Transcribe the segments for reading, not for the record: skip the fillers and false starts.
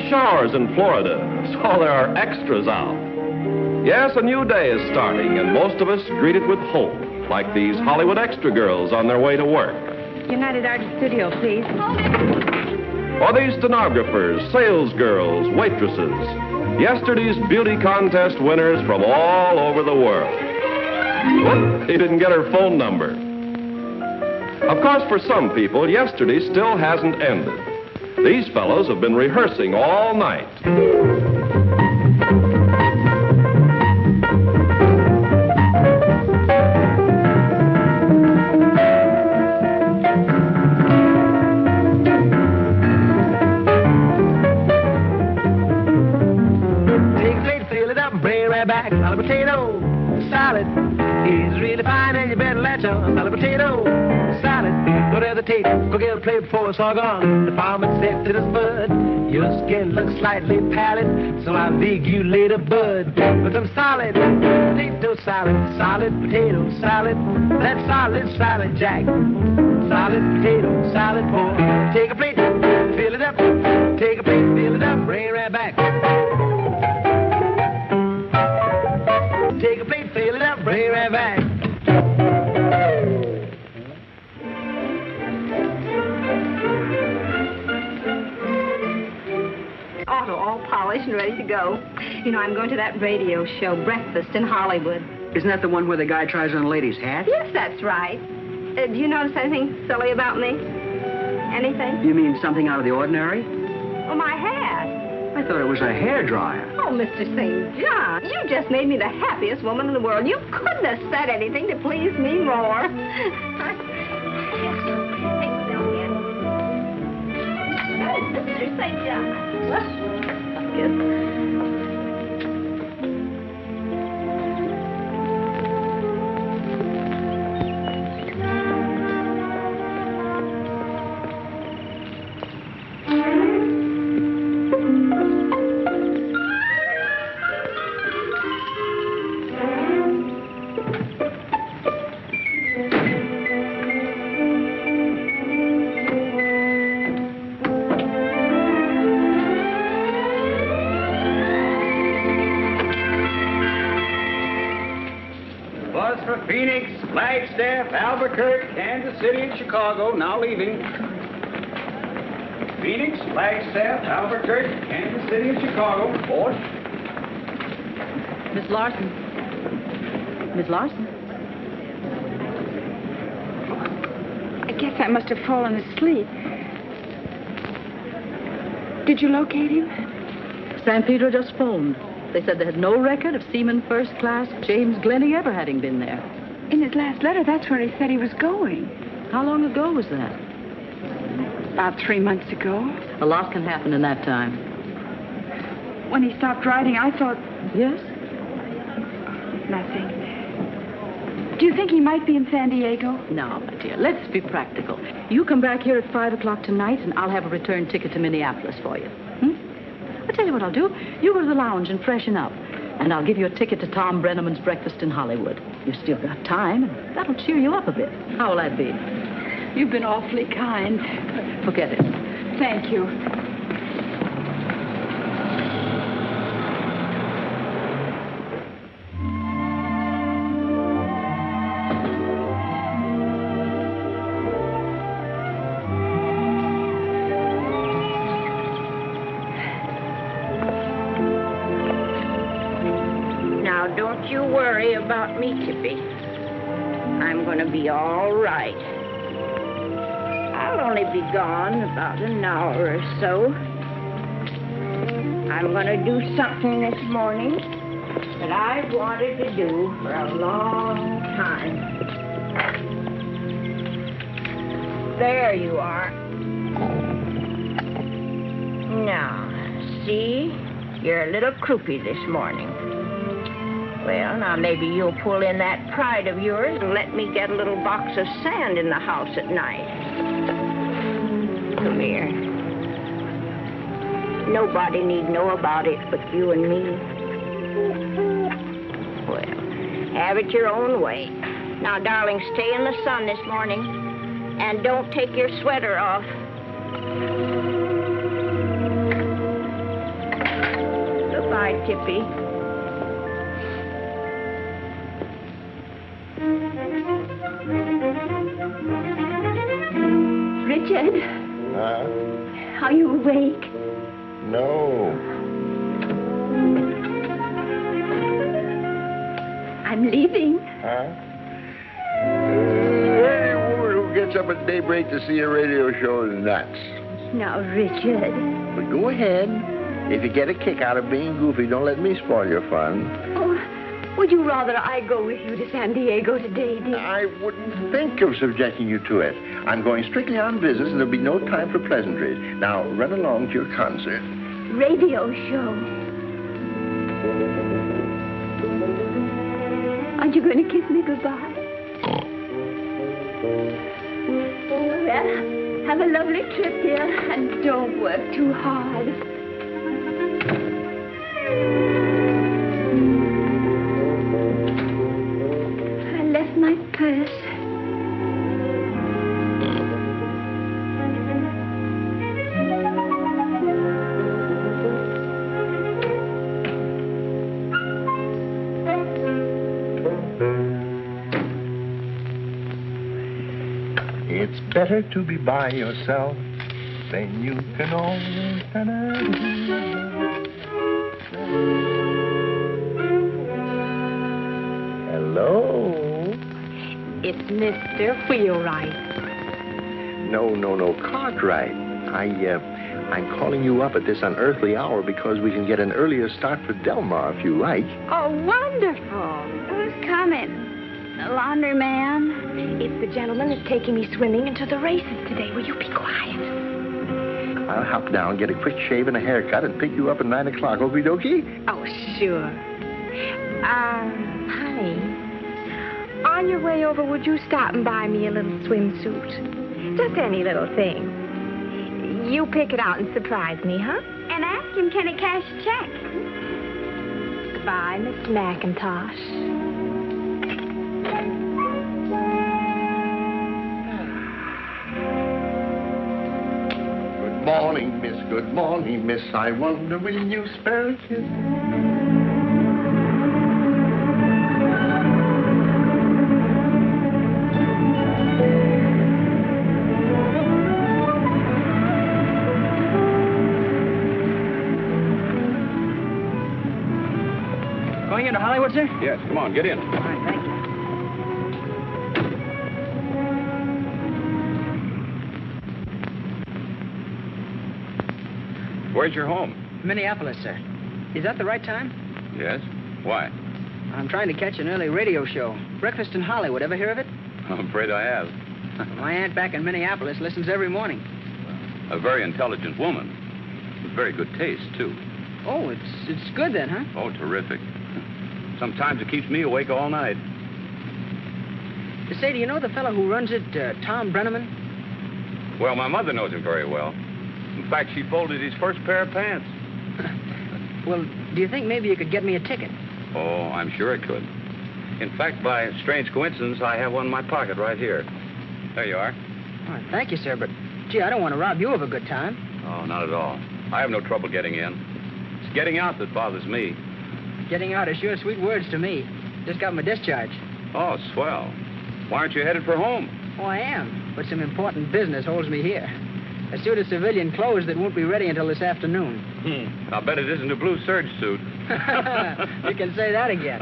showers in Florida, so there are extras out. Yes, a new day is starting, and most of us greet it with hope, like these Hollywood extra girls on their way to work. United Arts Studio, please. Or these stenographers, sales girls, waitresses. Yesterday's beauty contest winners from all over the world. Whoop, he didn't get her phone number. Of course, for some people, yesterday still hasn't ended. These fellows have been rehearsing all night. Take a plate, fill it up, and bring it right back. Salad potato salad is really fine, and you better latch on. Salad potato salad, don't hesitate. Go get a plate before it's all gone. The farmer said to this bud, your skin looks slightly pallid, so I'll leave you later, bud. With some solid potato salad, solid potato salad, that's solid salad, Jack. Solid potato salad, boy. Take a plate, fill it up. Take a plate, fill it up, bring it right back. Take a plate, fill it up, bring it right back. Auto all polished and ready to go. You know, I'm going to that radio show, Breakfast in Hollywood. Isn't that the one where the guy tries on a lady's hat? Yes, that's right. Do you notice anything silly about me? Anything? You mean something out of the ordinary? Oh, my hat. I thought it was a hairdryer. Oh, Mr. St. John, you just made me the happiest woman in the world. You couldn't have said anything to please me more. Mr. St. John. Yes. Phoenix, Flagstaff, Albuquerque, Kansas City, and Chicago, now leaving. Phoenix, Flagstaff, Albuquerque, Kansas City, and Chicago. Board. Miss Larson. Miss Larson? I guess I must have fallen asleep. Did you locate him? San Pedro just phoned. They said they had no record of Seaman First Class James Glennie ever having been there. In his last letter, that's where he said he was going. How long ago was that? About 3 months ago. A lot can happen in that time. When he stopped writing, I thought... Yes? Nothing. Do you think he might be in San Diego? No, my dear, let's be practical. You come back here at 5 o'clock tonight, and I'll have a return ticket to Minneapolis for you. I'll tell you what I'll do. You go to the lounge and freshen up, and I'll give you a ticket to Tom Breneman's Breakfast in Hollywood. You've still got time, and that'll cheer you up a bit. How will that be? You've been awfully kind. Forget it. Thank you. Don't you worry about me, Tippy. I'm going to be all right. I'll only be gone about an hour or so. I'm going to do something this morning that I've wanted to do for a long time. There you are. Now, see? You're a little croupy this morning. Well, now maybe you'll pull in that pride of yours and let me get a little box of sand in the house at night. Come here. Nobody need know about it but you and me. Well, have it your own way. Now, darling, stay in the sun this morning and don't take your sweater off. night, Tippy. Richard, Huh? are you awake? No. I'm leaving. Huh? Any woman who gets up at daybreak to see a radio show is nuts. Now, Richard. But go ahead. If you get a kick out of being goofy, don't let me spoil your fun. Oh, would you rather I go with you to San Diego today, dear? I wouldn't think of subjecting you to it. I'm going strictly on business, and there'll be no time for pleasantries. Now, run along to your concert. Radio show. Aren't you going to kiss me goodbye? Well, have a lovely trip, dear, and don't work too hard. I left my purse. It's better to be by yourself than you can always. Hello? It's Mr. Wheelwright. No, Cartwright. I'm calling you up at this unearthly hour because we can get an earlier start for Delmar if you like. Oh, wonderful. Who's coming? The laundryman? It's the gentleman that's taking me swimming and to the races today. Will you be quiet? I'll hop down, get a quick shave and a haircut, and pick you up at 9 o'clock, okie dokie? Oh, sure. Honey, on your way over, would you stop and buy me a little swimsuit? Just any little thing. You pick it out and surprise me, huh? And ask him, can he cash a check? Goodbye, Miss McIntosh. Good morning, miss. I wonder, will you spare a kiss? Going into Hollywood, sir? Yes, come on, get in. All right, thank you. Where's your home? Minneapolis, sir. Is that the right time? Yes. Why? I'm trying to catch an early radio show. Breakfast in Hollywood. Ever hear of it? I'm afraid I have. My aunt back in Minneapolis listens every morning. A very intelligent woman. With very good taste, too. Oh, it's good then, huh? Oh, terrific. Sometimes it keeps me awake all night. Say, do you know the fellow who runs it, Tom Breneman? Well, my mother knows him very well. In fact, she folded his first pair of pants. Well, do you think maybe you could get me a ticket? Oh, I'm sure it could. In fact, by a strange coincidence, I have one in my pocket right here. There you are. Oh, thank you, sir, but, gee, I don't want to rob you of a good time. Oh, not at all. I have no trouble getting in. It's getting out that bothers me. Getting out is sure sweet words to me. Just got my discharge. Oh, swell. Why aren't you headed for home? Oh, I am, but some important business holds me here. A suit of civilian clothes that won't be ready until this afternoon. I'll bet it isn't a blue serge suit. You can say that again.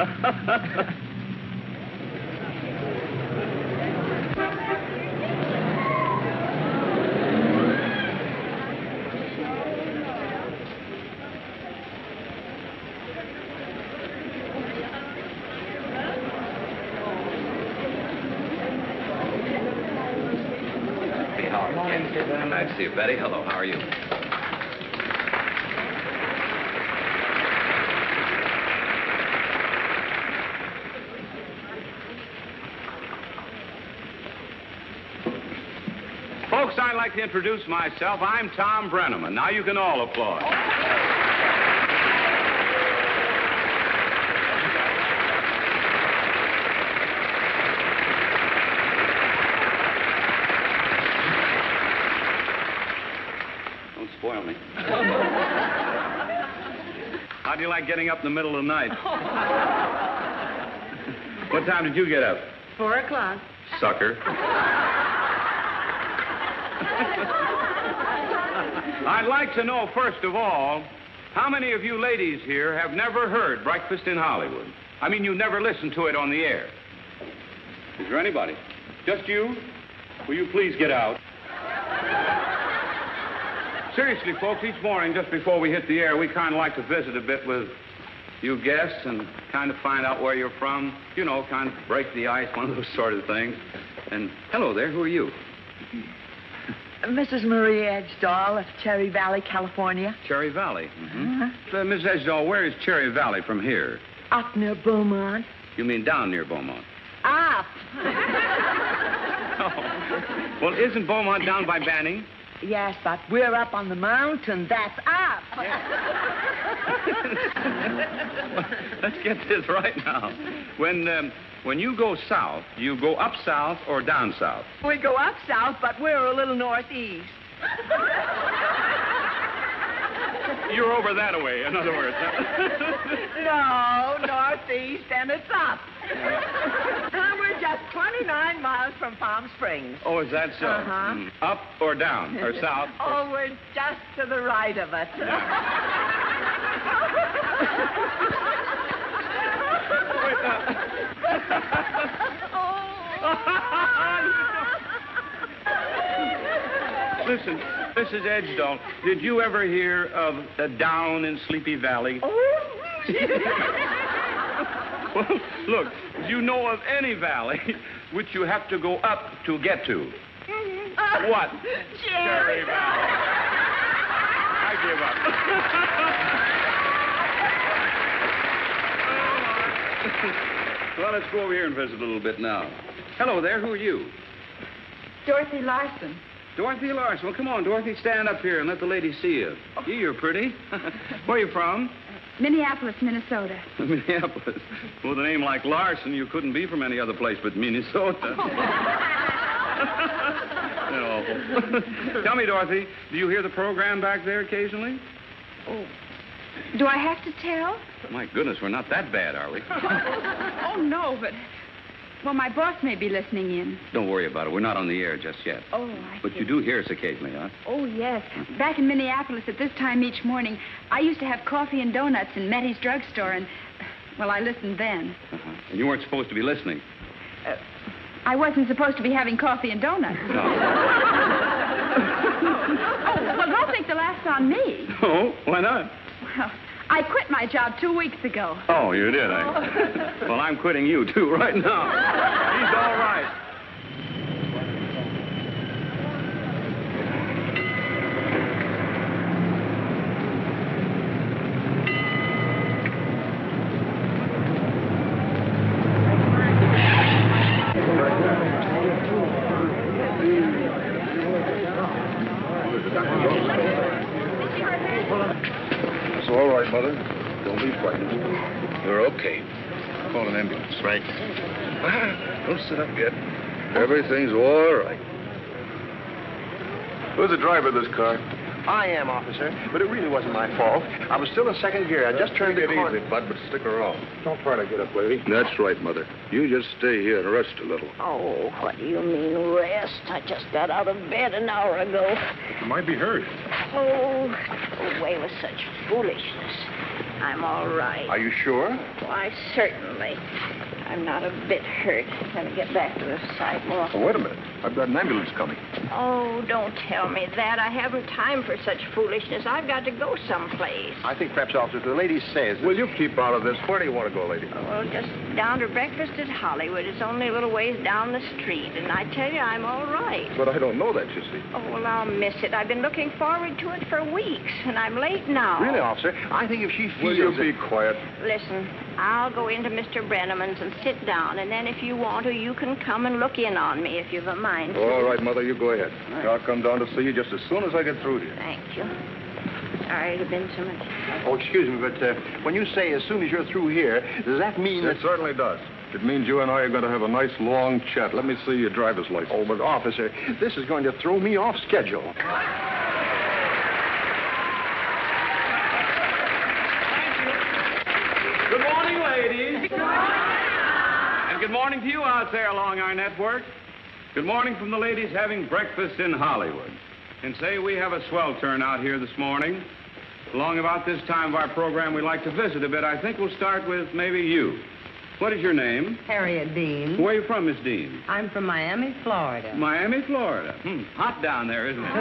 Nice to see you, Betty. Hello, how are you? Folks, I'd like to introduce myself. I'm Tom Breneman. Now you can all applaud. Don't spoil me. How'd you like getting up in the middle of the night? What time did you get up? 4 o'clock. Sucker. I'd like to know, first of all, how many of you ladies here have never heard Breakfast in Hollywood? I mean, you never listened to it on the air. Is there anybody? Just you? Will you please get out? Seriously, folks, each morning, just before we hit the air, we kind of like to visit a bit with you guests and kind of find out where you're from. You know, kind of break the ice, one of those sort of things. And hello there, who are you? Mrs. Marie Edgedahl of Cherry Valley, California. Cherry Valley. Mm-hmm. Miss Edgedahl, where is Cherry Valley from here? Up near Beaumont. You mean down near Beaumont? Up. Oh. Well, isn't Beaumont down by Banning? Yes, but we're up on the mountain. That's up. Let's get this right now. When you go south, you go up south or down south? We go up south, but we're a little northeast. You're over that way, in other words. No, northeast, and it's up. We're just 29 miles from Palm Springs. Oh, is that so? Uh-huh. Up or down, or south? Oh, we're just to the right of it. Listen, Mrs. Edgedahl, did you ever hear of a Down in Sleepy Valley? Oh. Well, look, do you know of any valley which you have to go up to get to? What? Cherry Valley. I give up. Well, let's go over here and visit a little bit now. Hello there, who are you? Dorothy Larson. Dorothy Larson. Well, come on, Dorothy, stand up here and let the lady see you. Gee, you're pretty. Where are you from? Minneapolis, Minnesota. Minneapolis. With a name like Larson, you couldn't be from any other place but Minnesota. No. Tell me, Dorothy, do you hear the program back there occasionally? Oh. Do I have to tell? My goodness, we're not that bad, are we? Oh, no, but... Well, my boss may be listening in. Don't worry about it. We're not on the air just yet. Oh, I But see. you do hear us occasionally, huh? Oh, yes. Back in Minneapolis at this time each morning, I used to have coffee and donuts in Mettie's drugstore, and, well, I listened then. Uh-huh. And you weren't supposed to be listening. I wasn't supposed to be having coffee and donuts. No. Oh, well, don't think the laugh's on me. Oh, why not? Well, I quit my job 2 weeks ago. Oh, you did, eh? Well, I'm quitting you, too, right now. He's all right. It's all right, Mother. Don't be frightened. You're okay. Call an ambulance. Right. Don't sit up yet. Everything's all right. Who's the driver of this car? I am, officer, but it really wasn't my fault. I was still in second gear. I just turned the corner. Easy, Bud, but stick around. Don't try to get up, lady. That's right, Mother. You just stay here and rest a little. Oh, what do you mean, rest? I just got out of bed an hour ago. You might be hurt. Oh, away with such foolishness. I'm all right. Are you sure? Why, certainly. I'm not a bit hurt. Let me get back to the sidewalk. Oh, wait a minute. I've got an ambulance coming. Oh, don't tell me that. I haven't time for such foolishness. I've got to go someplace. I think perhaps, officer, the lady says... Will you keep out of this? Where do you want to go, lady? Well, just down to breakfast at Hollywood. It's only a little ways down the street, and I tell you, I'm all right. But I don't know that, you see. Oh, well, I'll miss it. I've been looking forward to it for weeks, and I'm late now. Really, officer? I think if she feels... Will you be quiet? Listen, I'll go into Mr. Breneman's and sit down, and then if you want to, you can come and look in on me if you've a mind to. All right, Mother, you go ahead. I'll come down to see you just as soon as I get through here. Thank you. Sorry to have been so much. Oh, excuse me, but when you say as soon as you're through here, does that mean It certainly does. It means you and I are going to have a nice long chat. Let me see your driver's license. Oh, but officer, this is going to throw me off schedule. Thank good morning to you out there along our network. Good morning from the ladies having breakfast in Hollywood. And say we have a swell turnout here this morning. Along about this time of our program, we like to visit a bit. I think we'll start with maybe you. What is your name? Harriet Dean. Where are you from, Miss Dean? I'm from Miami, Florida. Miami, Florida. Hot down there, isn't it?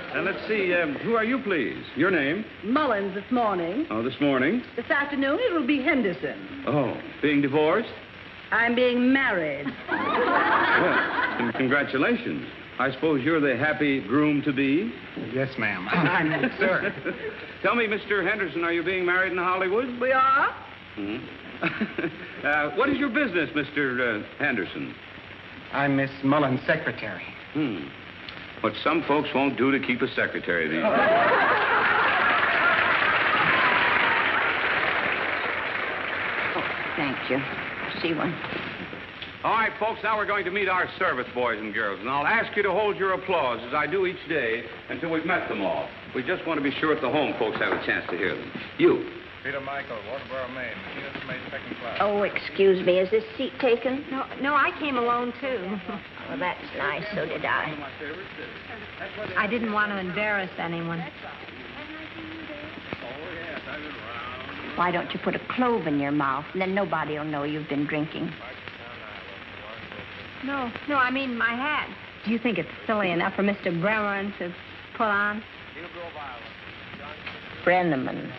And let's see, who are you, please? Your name? Mullins this morning. Oh, this morning? This afternoon, it will be Henderson. Oh, being divorced? I'm being married. Well, congratulations. I suppose you're the happy groom-to-be? Yes, ma'am. I'm sir. Tell me, Mr. Henderson, are you being married in Hollywood? We are? What is your business, Mr. Henderson? I'm Miss Mullins' secretary. What some folks won't do to keep a secretary these days. Oh, thank you. See one. All right, folks, now we're going to meet our service boys and girls, and I'll ask you to hold your applause, as I do each day, until we've met them all. We just want to be sure that the home folks have a chance to hear them. You. Peter Michael, Waterboro, Maine. Machinists made second class. Oh, excuse me. Is this seat taken? No, I came alone, too. Well, that's nice. So did I. I didn't want to embarrass anyone. Why don't you put a clove in your mouth, and then nobody will know you've been drinking. No, I mean my hat. Do you think it's silly enough for Mr. Breneman to put on? Breneman.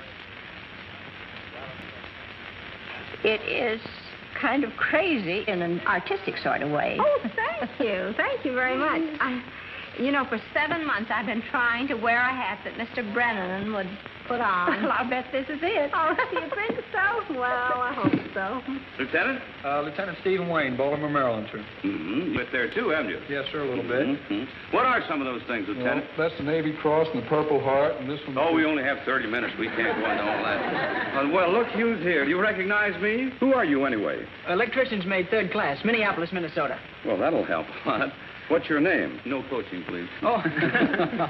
It is kind of crazy in an artistic sort of way. Oh, thank you. Thank you very much. For 7 months I've been trying to wear a hat that Mr. Breneman would put on. Well, I'll bet this is it. Oh, do you think so? Well, I hope so. Lieutenant? Lieutenant Stephen Wayne, Baltimore, Maryland, sir. You went there, too, haven't you? Yes, sir, a little bit. What are some of those things, Lieutenant? Well, that's the Navy Cross and the Purple Heart, and this one... Oh, we only have 30 minutes. We can't go into all that. Well, look who's here. Do you recognize me? Who are you, anyway? Electrician's mate, third class, Minneapolis, Minnesota. Well, that'll help a lot. What's your name? No coaching, please. Oh,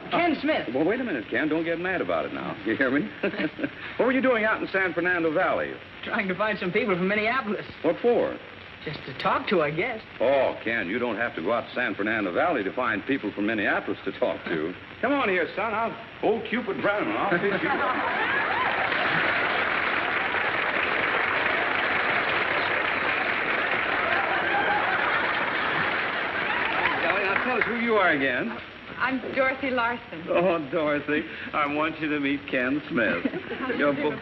Ken Smith. Well, wait a minute, Ken. Don't get mad about it now. You hear me? What were you doing out in San Fernando Valley? Trying to find some people from Minneapolis. What for? Just to talk to, I guess. Oh, Ken, you don't have to go out to San Fernando Valley to find people from Minneapolis to talk to. Come on here, son. Old Cupid Breneman. I'll teach you. Tell us who you are again. I'm Dorothy Larson. Oh, Dorothy, I want you to meet Ken Smith.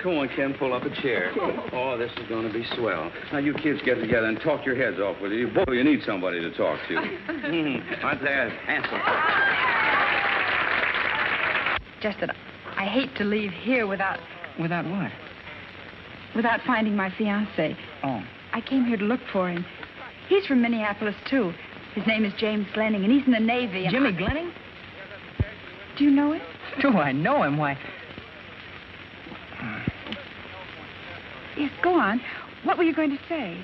Come on, Ken, pull up a chair. Oh, this is going to be swell. Now, you kids get together and talk your heads off with you. Boy, you need somebody to talk to. Aren't they handsome? Just that I hate to leave here without... Without what? Without finding my fiancé. Oh. I came here to look for him. He's from Minneapolis, too. His name is James Glenning, and he's in the Navy. Jimmy Glenning? Do you know him? Do I know him? Why... Yes, go on. What were you going to say?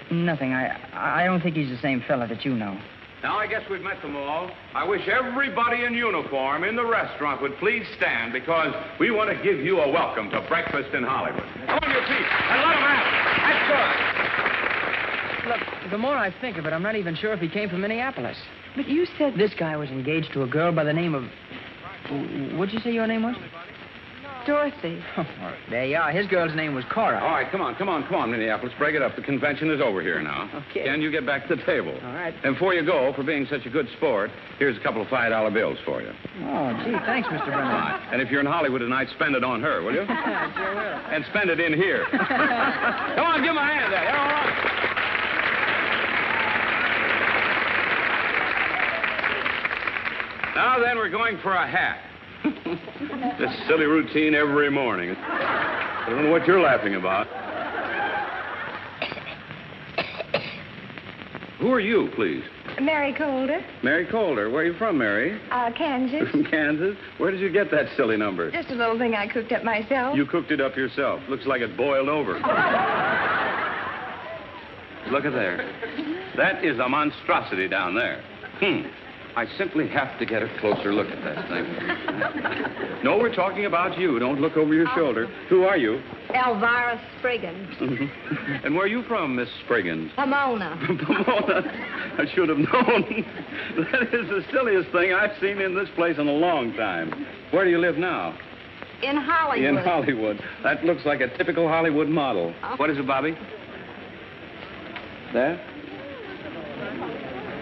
Nothing. I don't think he's the same fella that you know. Now, I guess we've met them all. I wish everybody in uniform in the restaurant would please stand, because we want to give you a welcome to breakfast in Hollywood. Come on your feet and let them have it. That's good. Look, the more I think of it, I'm not even sure if he came from Minneapolis. But you said... This guy was engaged to a girl by the name of... What'd you say your name was? Dorothy. Oh, well, there you are. His girl's name was Cora. All right, come on, Minneapolis. Break it up. The convention is over here now. Okay. Ken, you get back to the table. All right. And before you go, for being such a good sport, here's a couple of $5 bills for you. Oh, gee, thanks, Mr. Breneman. And if you're in Hollywood tonight, spend it on her, will you? Sure will. And spend it in here. Come on, give him a hand there. All right. Now then, we're going for a hat. This silly routine every morning. I don't know what you're laughing about. Who are you, please? Mary Colder. Mary Colder. Where are you from, Mary? Kansas. From Kansas? Where did you get that silly number? Just a little thing I cooked up myself. You cooked it up yourself. Looks like it boiled over. Look at there. That is a monstrosity down there. I simply have to get a closer look at that thing. No, we're talking about you. Don't look over your shoulder. Who are you? Elvira Spriggans. And where are you from, Miss Spriggans? Pomona. Pomona. I should have known. That is the silliest thing I've seen in this place in a long time. Where do you live now? In Hollywood. In Hollywood. That looks like a typical Hollywood model. Oh. What is it, Bobby? That?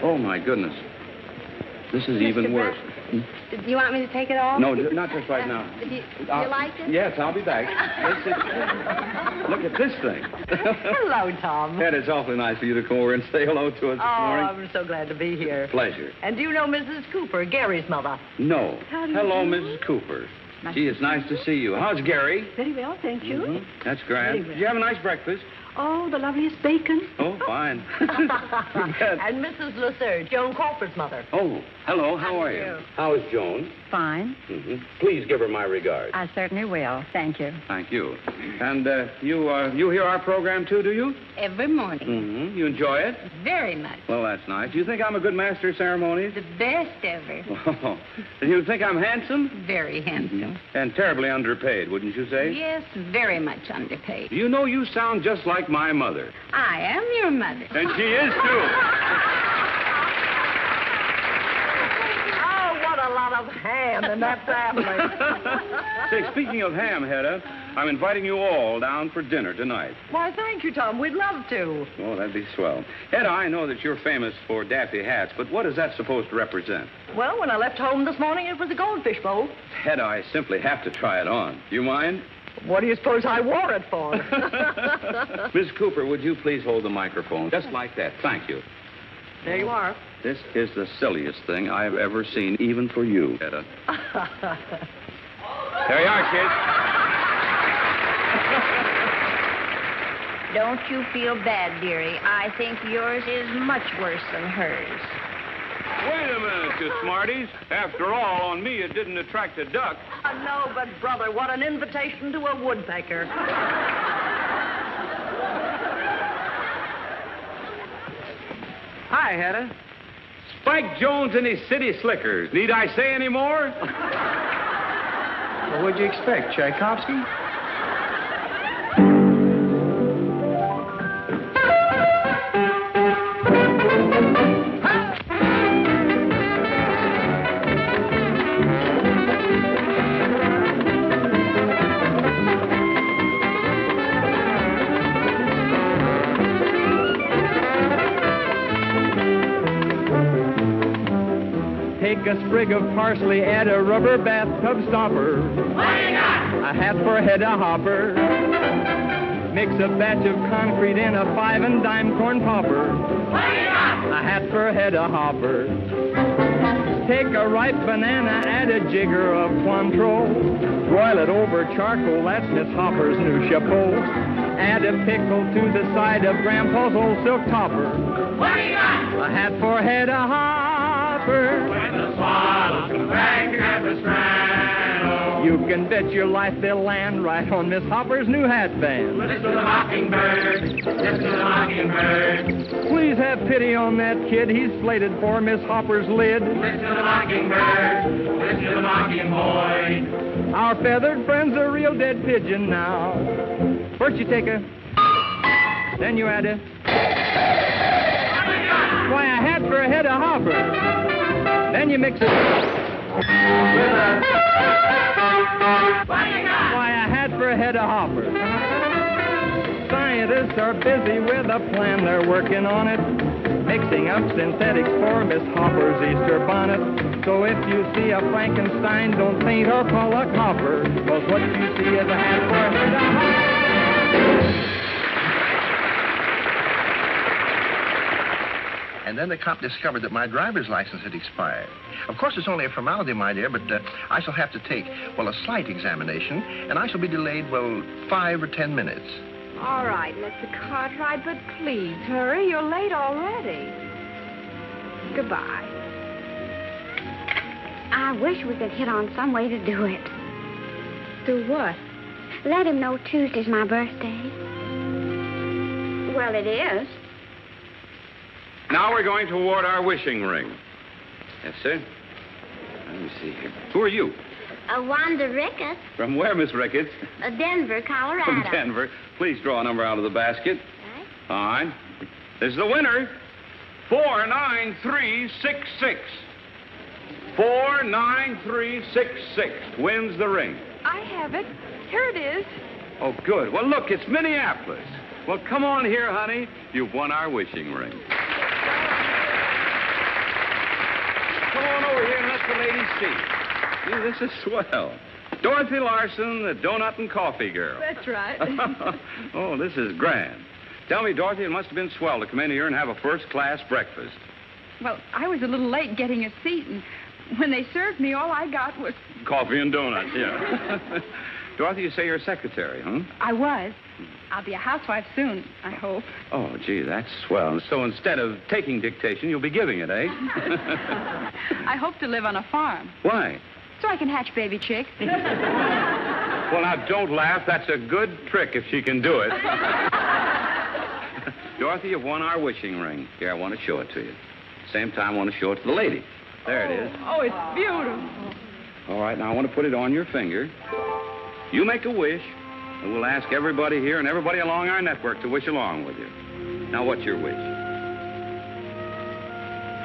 Oh, my goodness. This is even worse. Do you want me to take it off? No, not just right now. Do you like it? Yes, I'll be back. Look at this thing. Hello, Tom. Ed, it's awfully nice for you to come over and say hello to us this morning. I'm so glad to be here. Pleasure. And do you know Mrs. Cooper, Gary's mother? No. How do you Hello, do? Mrs. Cooper. Gee, it's nice to see you. How's Gary? Very well, thank you. Mm-hmm. That's grand. Very well. Did you have a nice breakfast? Oh, the loveliest bacon. Oh, fine. And Mrs. Lasser, Joan Crawford's mother. Oh, hello. How are you? How is Joan? Fine. Mm-hmm. Please give her my regards. I certainly will. Thank you. Thank you. And you hear our program, too, do you? Every morning. Mm-hmm. You enjoy it? Very much. Well, that's nice. You think I'm a good master of ceremonies? The best ever. Oh. And you think I'm handsome? Very handsome. And terribly underpaid, wouldn't you say? Yes, very much underpaid. You know, you sound just like my mother. I am your mother. And she is, too. Oh, what a lot of ham in that family. Say, speaking of ham, Hedda, I'm inviting you all down for dinner tonight. Why, thank you, Tom. We'd love to. Oh, that'd be swell. Hedda, I know that you're famous for daffy hats, but what is that supposed to represent? Well, when I left home this morning, it was a goldfish bowl. Hedda, I simply have to try it on. Do you mind? What do you suppose I wore it for? Miss Cooper, would you please hold the microphone? Just like that. Thank you. There you are. This is the silliest thing I've ever seen, even for you, Hedda. There you are, kids. Don't you feel bad, dearie. I think yours is much worse than hers. Wait a minute, you smarties. After all, on me it didn't attract a duck. No, but, brother, what an invitation to a woodpecker. Hi, Hedda. Spike Jones and his city slickers. Need I say any more? Well, what'd you expect, Tchaikovsky? Take a sprig of parsley, add a rubber bathtub stopper. What do you got? A hat for a head of hopper. Mix a batch of concrete in a 5 and dime corn popper. What do you got? A hat for a head of hopper. Take a ripe banana, add a jigger of Cointreau. Broil it over charcoal, that's Miss Hopper's new chapeau. Add a pickle to the side of Grandpa's old silk topper. What do you got? A hat for a head of hopper. When the swallows come back to Capistrano. You can bet your life they'll land right on Miss Hopper's new hat band. Listen to the mockingbird, listen to the mockingbird. Please have pity on that kid. He's slated for Miss Hopper's lid. Listen to the mockingbird, listen to the mocking boy. Our feathered friend's a real dead pigeon now. First you take a, then you add a, why, a hat for a head of hopper. Then you mix it with a, why, a hat for a head of hopper. Scientists are busy with a plan, they're working on it. Mixing up synthetics for Miss Hopper's Easter bonnet. So if you see a Frankenstein, don't faint or call a copper. 'Cause what you see is a hat for a head of hopper. And then the cop discovered that my driver's license had expired. Of course, it's only a formality, my dear, but I shall have to take, well, a slight examination, and I shall be delayed, well, 5 or 10 minutes. All right, Mr. Cartwright, but please hurry. You're late already. Goodbye. I wish we could hit on some way to do it. Do what? Let him know Tuesday's my birthday. Well, it is. Now we're going toward our wishing ring. Yes, sir. Let me see here. Who are you? Wanda Ricketts, From where, Miss Ricketts? Denver, Colorado. From Denver. Please draw a number out of the basket. All right. This is the winner. 49366. 49366 wins the ring. I have it. Here it is. Oh, good. Well, look, it's Minneapolis. Well, come on here, honey. You've won our wishing ring. Come on over here and let the ladies see. See, this is swell. Dorothy Larson, the donut and coffee girl. That's right. Oh, this is grand. Tell me, Dorothy, it must have been swell to come in here and have a first-class breakfast. Well, I was a little late getting a seat, and when they served me, all I got was... Coffee and donuts, yeah. Dorothy, you say you're a secretary, huh? I was. I'll be a housewife soon, I hope. Oh, gee, that's swell. So instead of taking dictation, you'll be giving it, eh? I hope to live on a farm. Why? So I can hatch baby chicks. Well, now, don't laugh. That's a good trick if she can do it. Dorothy, you've won our wishing ring. Here, I want to show it to you. Same time, I want to show it to the lady. There it is. Oh, it's beautiful. All right, now I want to put it on your finger. You make a wish, and we'll ask everybody here and everybody along our network to wish along with you. Now, what's your wish?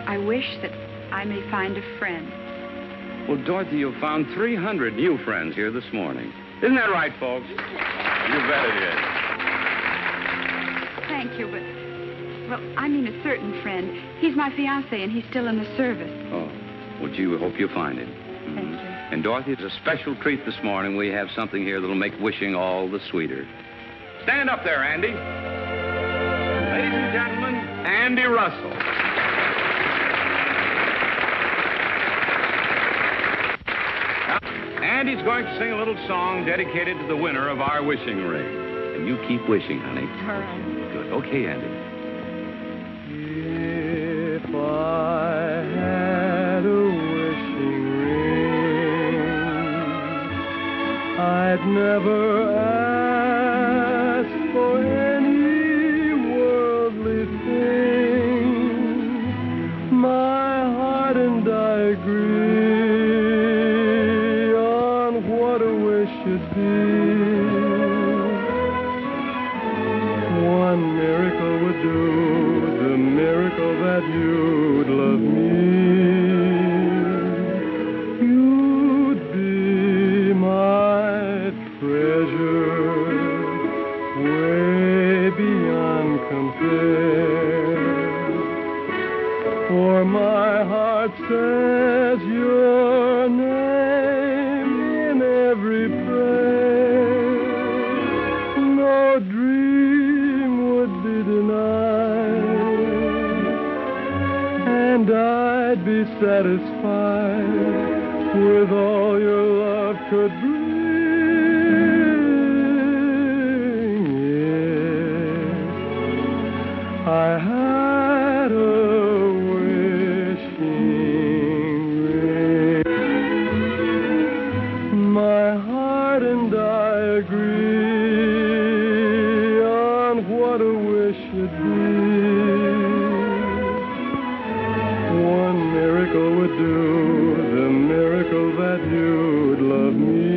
I wish that I may find a friend. Well, Dorothy, you've found 300 new friends here this morning. Isn't that right, folks? You bet it is. Thank you, but... Well, I mean a certain friend. He's my fiancé, and he's still in the service. Oh, well, gee, we hope you find him. Thank you. And, Dorothy, it's a special treat this morning. We have something here that'll make wishing all the sweeter. Stand up there, Andy. Ladies and gentlemen, Andy Russell. Now, Andy's going to sing a little song dedicated to the winner of our wishing ring. And you keep wishing, honey. All right. Good. Okay, Andy. If I had a wishing ring, I'd never ask for any worldly thing. My heart and I agree on what a wish should be. One miracle would do, the miracle that you'd love me. You'd be my treasure, way beyond compare. For my heart says your name in every prayer. No dream would be denied, and I'd be satisfied with all your love could bring. If I had a wishing ring, my heart and I agree on what a wish should be. One miracle would do, the miracle that you'd love me.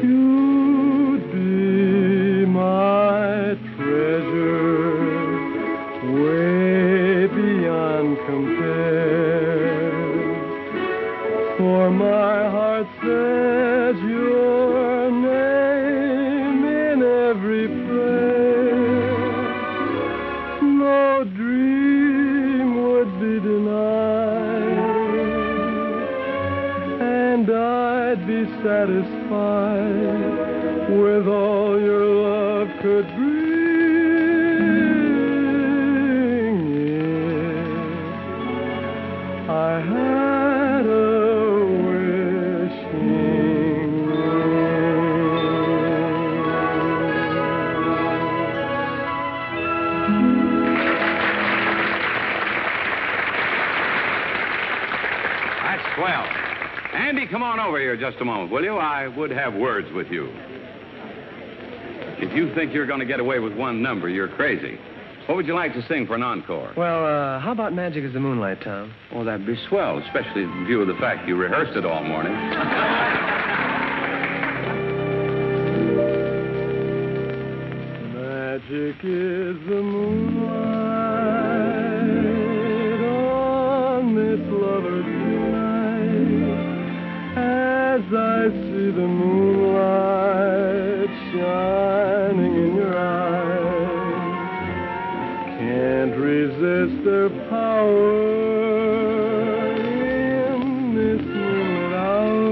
You'd be my treasure, way beyond compare. For my heart says your name in every prayer. No dream would be denied, and I'd be satisfied with all your love could bring. If I had a wishing That's swell. Andy, come on over here just a moment, will you? I would have words with you. If you think you're going to get away with one number, you're crazy. What would you like to sing for an encore? Well, how about Magic as the Moonlight, Tom? Oh, that'd be swell, especially in view of the fact you rehearsed it all morning. Magic is the moonlight on this lover's night. As I see the moonlight shining in your eyes, can't resist their power in this moonlit hour.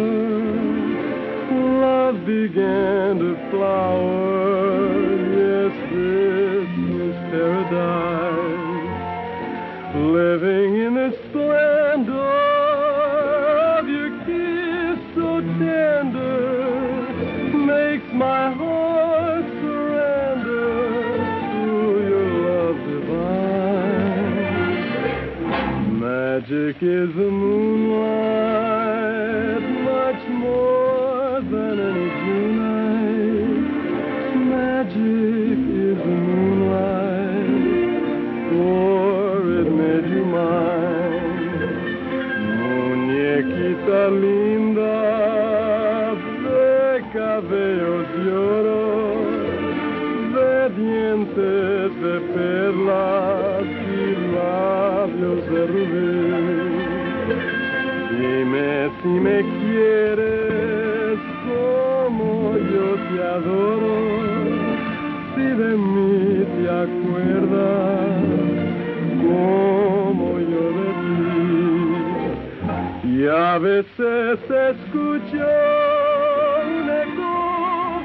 Love began to flower. Yes, this is paradise. Living in the splendor of your kiss so tender makes my heart surrender to your love divine. Magic is the moonlight, much more than any June night. Magic is the moonlight, for it made you mine. Muñequita linda, de cabellos de oro, de dientes de perlas y labios de rubí. Dime si me quieres como yo te adoro, si de mí te acuerdas como yo de ti. Y a veces escucho un eco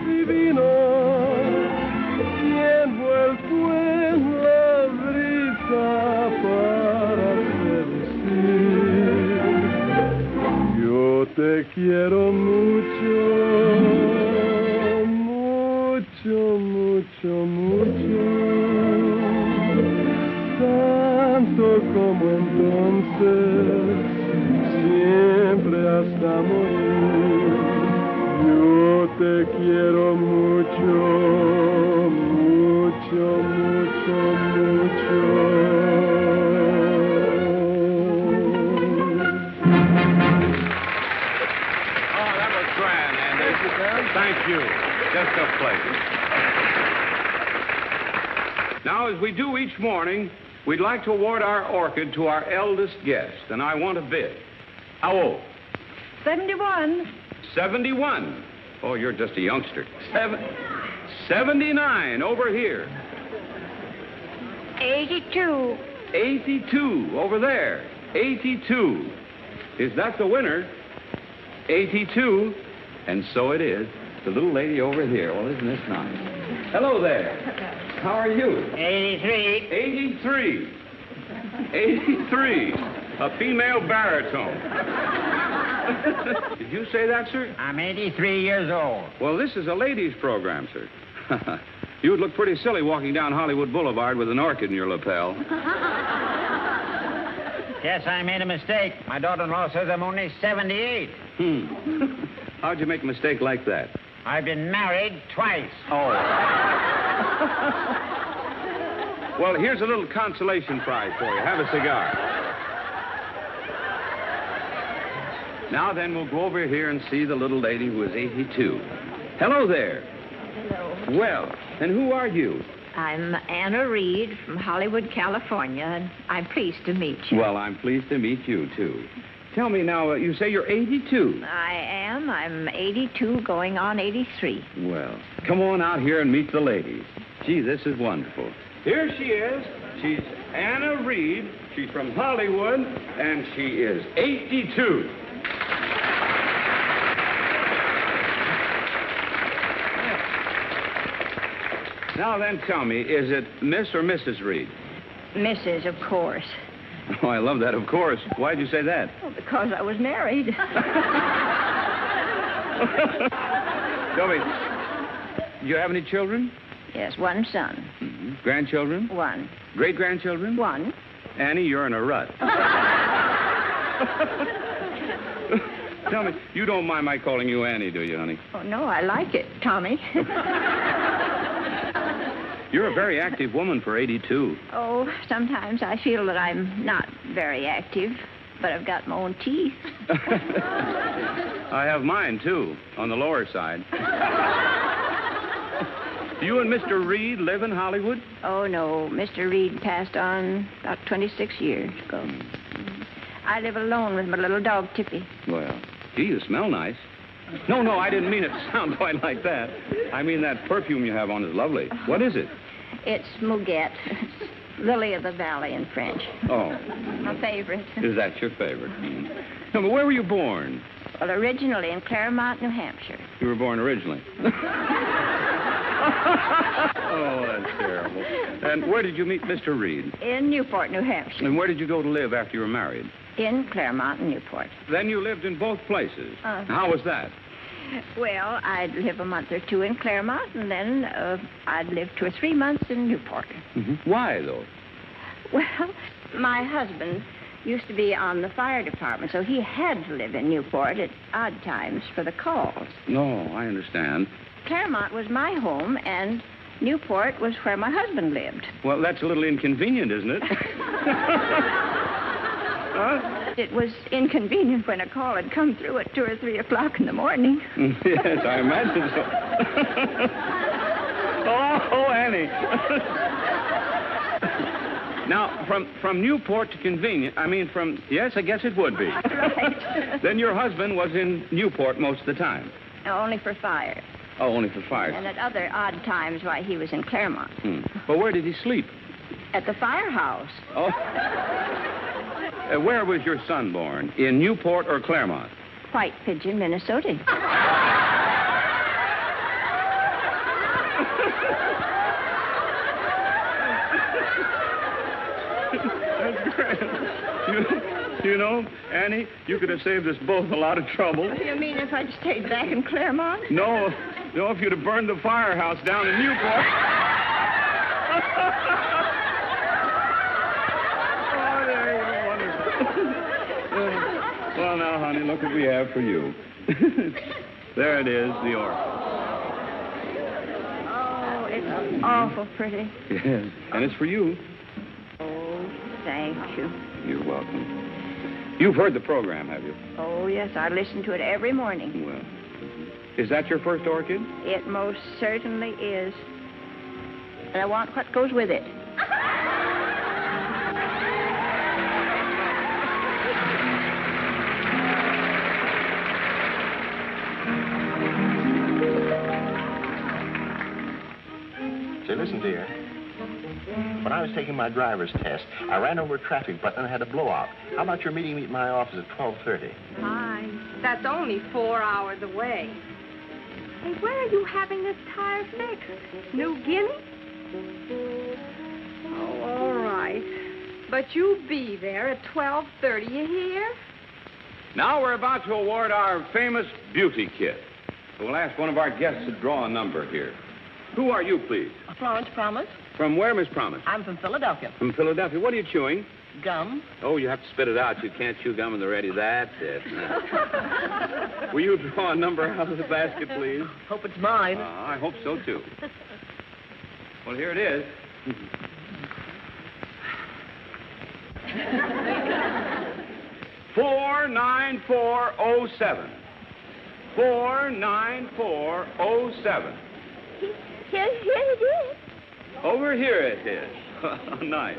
divino y envuelto en la brisa para seducir. Yo te quiero mucho, mucho, mucho, mucho, tanto como entonces, siempre hasta morir. Yo te quiero mucho, mucho, mucho, mucho. Thank you. Just a pleasure. Now, as we do each morning, we'd like to award our orchid to our eldest guest, and I want a bid. How old? 71. 71. Oh, you're just a youngster. 79 over here. 82. 82 over there. 82. Is that the winner? 82. And so it is. The little lady over here. Well, isn't this nice? Hello there. How are you? 83. 83. 83. A female baritone. Did you say that, sir? I'm 83 years old. Well, this is a ladies' program, sir. You would look pretty silly walking down Hollywood Boulevard with an orchid in your lapel. Guess I made a mistake. My daughter-in-law says I'm only 78. How'd you make a mistake like that? I've been married twice. Oh. Well, here's a little consolation prize for you. Have a cigar. Now then, we'll go over here and see the little lady who is 82. Hello there. Hello. Well, and who are you? I'm Anna Reed from Hollywood, California, and I'm pleased to meet you. Well, I'm pleased to meet you, too. Tell me now, you say you're 82. I am. I'm 82, going on 83. Well, come on out here and meet the ladies. Gee, this is wonderful. Here she is. She's Anna Reed. She's from Hollywood, and she is 82. Now then, tell me, is it Miss or Mrs. Reed? Mrs., of course. Oh, I love that, of course. Why'd you say that? Well, because I was married. Tell me, do you have any children? Yes, one son. Mm-hmm. Grandchildren? One. Great-grandchildren? One. Annie, you're in a rut. Tell me, you don't mind my calling you Annie, do you, honey? Oh, no, I like it, Tommy. You're a very active woman for 82. Oh, sometimes I feel that I'm not very active, but I've got my own teeth. I have mine, too, on the lower side. Do you and Mr. Reed live in Hollywood? Oh, no. Mr. Reed passed on about 26 years ago. I live alone with my little dog, Tippy. Well, gee, you smell nice. No, I didn't mean it to sound quite like that. I mean that perfume you have on is lovely. What is it? It's Muguet. Lily of the Valley in French. Oh. My favorite. Is that your favorite? No, but where were you born? Well, originally in Claremont, New Hampshire. You were born originally. Oh, that's terrible. And where did you meet Mr. Reed? In Newport, New Hampshire. And where did you go to live after you were married? In Claremont and Newport. Then you lived in both places. How was that? Well, I'd live a month or two in Claremont, and then I'd live 2 or 3 months in Newport. Mm-hmm. Why, though? Well, my husband used to be on the fire department, so he had to live in Newport at odd times for the calls. No, I understand. Claremont was my home, and Newport was where my husband lived. Well, that's a little inconvenient, isn't it? Huh? It was inconvenient when a call had come through at 2 or 3 o'clock in the morning. Yes, I imagine so. Oh, Annie. Now, from Newport to convenient, yes, I guess it would be. Right. Then your husband was in Newport most of the time? Only for fire. Oh, only for fire. And at other odd times why he was in Claremont. Well, where did he sleep? At the firehouse. Oh. Where was your son born? In Newport or Claremont? White Pigeon, Minnesota. That's great. You know, Annie, you could have saved us both a lot of trouble. You mean if I'd stayed back in Claremont? No, if you'd have burned the firehouse down in Newport. Oh, there you go. Wonderful. Well, now, honey, look what we have for you. There it is, the orc. Oh, it's awful pretty. Yes, and it's for you. Oh, thank you. You're welcome. You've heard the program, have you? Oh, yes, I listen to it every morning. Well, is that your first orchid? It most certainly is. And I want what goes with it. Say, listen, dear. When I was taking my driver's test, I ran over a traffic button and had a blowout. How about your meeting me at my office at 12:30? Fine. That's only 4 hours away. Hey, where are you having this tire fixed? New Guinea? Oh, all right. But you be there at 12:30, you hear? Now we're about to award our famous beauty kit. We'll ask one of our guests to draw a number here. Who are you, please? Florence Promise. From where, Miss Promise? I'm from Philadelphia. From Philadelphia. What are you chewing? Gum. Oh, you have to spit it out. You can't chew gum in the ready. That's it. Will you draw a number out of the basket, please? Hope it's mine. I hope so, too. Well, here it is. 49407. 49407. Here it is. Over here it is. Nice.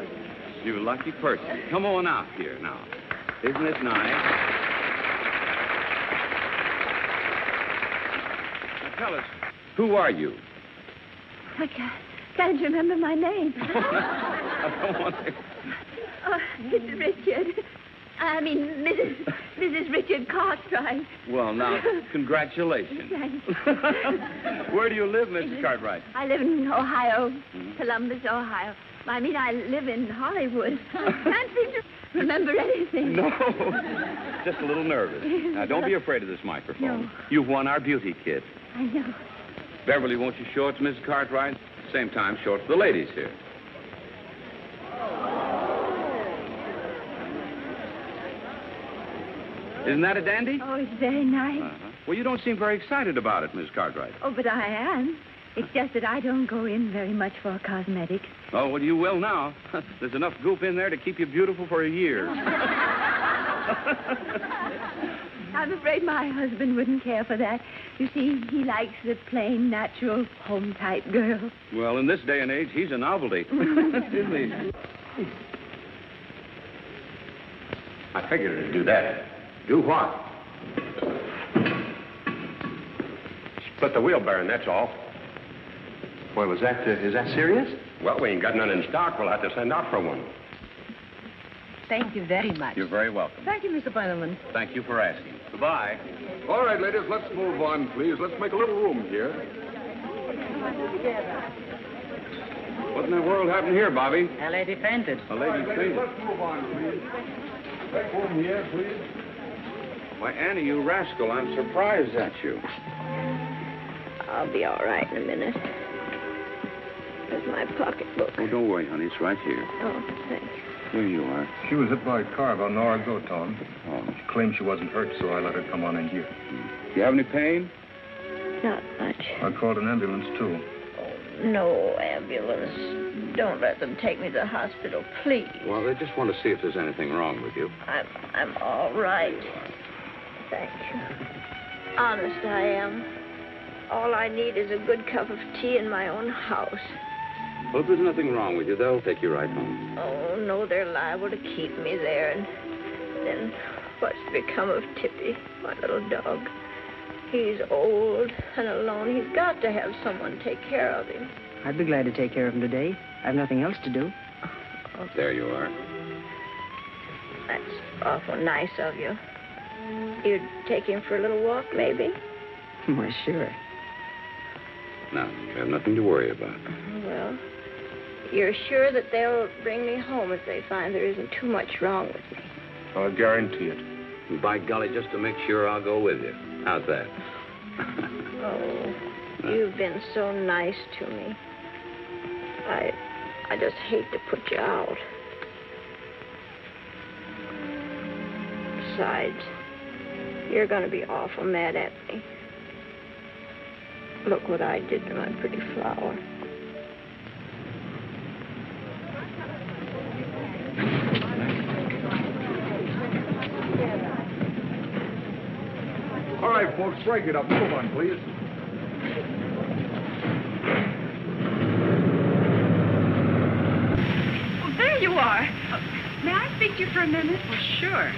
You lucky person. Come on out here now. Isn't it nice? Now tell us, who are you? I can't remember my name. I don't want to... Oh, it's Richard. I mean, Mrs. Richard Cartwright. Well, now, congratulations. Thanks. Where do you live, Mrs. Cartwright? I live in Ohio, Columbus, Ohio. I mean, I live in Hollywood. I can't seem to remember anything. No, just a little nervous. Now, don't be afraid of this microphone. No. You've won our beauty kit. I know. Beverly, won't you show it to Mrs. Cartwright? Same time, show it to the ladies here. Isn't that a dandy? Oh, it's very nice. Well, you don't seem very excited about it, Miss Cartwright. Oh, but I am. It's just that I don't go in very much for cosmetics. Oh, well, you will now. There's enough goop in there to keep you beautiful for a year. I'm afraid my husband wouldn't care for that. You see, he likes the plain, natural, home-type girl. Well, in this day and age, he's a novelty. Isn't he? I figured it'd do that. Do what? Split the wheel bearing, that's all. Well, is that serious? Well, we ain't got none in stock. We'll have to send out for one. Thank you very much. You're very welcome. Thank you, Mr. Breneman. Thank you for asking. Goodbye. All right, ladies, let's move on, please. Let's make a little room here. What in the world happened here, Bobby? A lady fainted. A lady fainted. Let's move on, please. Back room here, please. Why, Annie, you rascal, I'm surprised at you. I'll be all right in a minute. There's my pocketbook. Oh, don't worry, honey. It's right here. Oh, thanks. Here you are. She was hit by a car about an hour ago, Tom. Oh. She claimed she wasn't hurt, so I let her come on in here. Do you have any pain? Not much. I called an ambulance, too. No ambulance. Don't let them take me to the hospital, please. Well, they just want to see if there's anything wrong with you. I'm all right. Thank you. Honest, I am. All I need is a good cup of tea in my own house. Well, if there's nothing wrong with you, they'll take you right home. Oh, no, they're liable to keep me there. And then what's become of Tippy, my little dog? He's old and alone. He's got to have someone take care of him. I'd be glad to take care of him today. I have nothing else to do. Oh, there you are. That's awful nice of you. You'd take him for a little walk, maybe? Why, sure. Now, you have nothing to worry about. Well, you're sure that they'll bring me home if they find there isn't too much wrong with me? I'll guarantee it. And by golly, just to make sure, I'll go with you. How's that? Oh, you've been so nice to me. I just hate to put you out. Besides, you're going to be awful mad at me. Look what I did to my pretty flower. All right, folks, break it up. Move on, please. Oh, there you are. May I speak to you for a minute? Well, sure.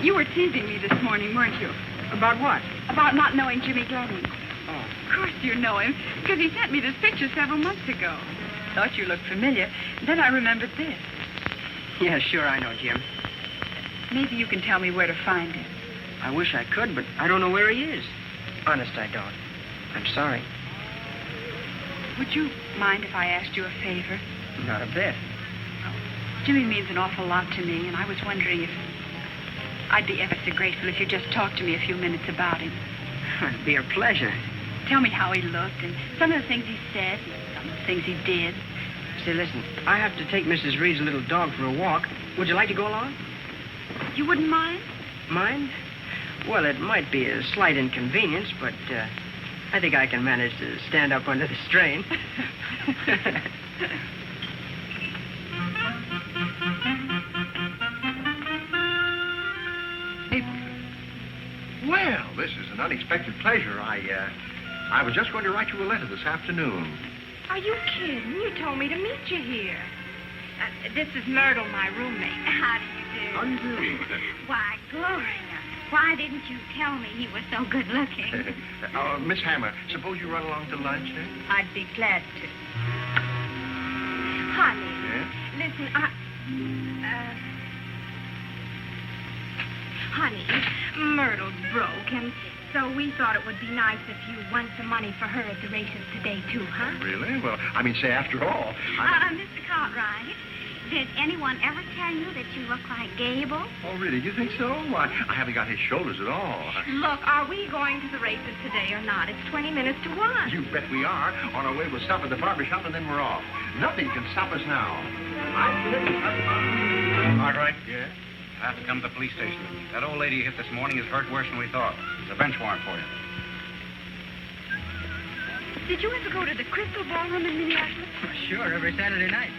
You were teasing me this morning, weren't you? About what? About not knowing Jimmy Glenning. Oh. Of course you know him, because he sent me this picture several months ago. Thought you looked familiar. Then I remembered this. Yeah, sure, I know Jim. Maybe you can tell me where to find him. I wish I could, but I don't know where he is. Honest, I don't. I'm sorry. Would you mind if I asked you a favor? Not a bit. Jimmy means an awful lot to me, and I was wondering if I'd be ever so grateful if you'd just talk to me a few minutes about him. It'd be a pleasure. Tell me how he looked and some of the things he said and some of the things he did. Say, listen, I have to take Mrs. Reed's little dog for a walk. Would you like to go along? You wouldn't mind? Mind? Well, it might be a slight inconvenience, but I think I can manage to stand up under the strain. Well, this is an unexpected pleasure. I was just going to write you a letter this afternoon. Are you kidding? You told me to meet you here. This is Myrtle, my roommate. How do you do? How do you do? Why, Gloria, why didn't you tell me he was so good looking? Miss Hammer, suppose you run along to lunch, then? I'd be glad to. Honey, listen, honey, Myrtle's broke, and so we thought it would be nice if you won some money for her at the races today, too, huh? Really? Well, I mean, say, after all... Mr. Cartwright, did anyone ever tell you that you look like Gable? Oh, really? You think so? Why, I haven't got his shoulders at all. Look, are we going to the races today or not? It's 20 minutes to 1. You bet we are. On our way, we'll stop at the barber shop, and then we're off. Nothing can stop us now. Cartwright? Yeah? I have to come to the police station. That old lady you hit this morning is hurt worse than we thought. There's a bench warrant for you. Did you ever go to the Crystal Ballroom in Minneapolis? Sure, every Saturday night.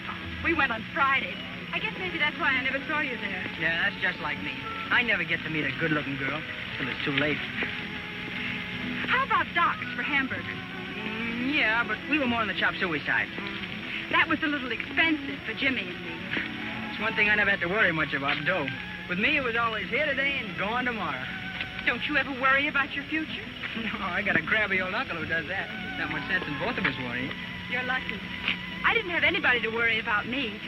We went on Friday. I guess maybe that's why I never saw you there. Yeah, that's just like me. I never get to meet a good-looking girl till it's too late. How about Doc's for hamburgers? Yeah, but we were more on the chop suey side. That was a little expensive for Jimmy and me. It's one thing I never had to worry much about, dough. With me, it was always here today and gone tomorrow. Don't you ever worry about your future? No, I got a crabby old uncle who does that. Not much sense in both of us worrying. You're lucky. I didn't have anybody to worry about me.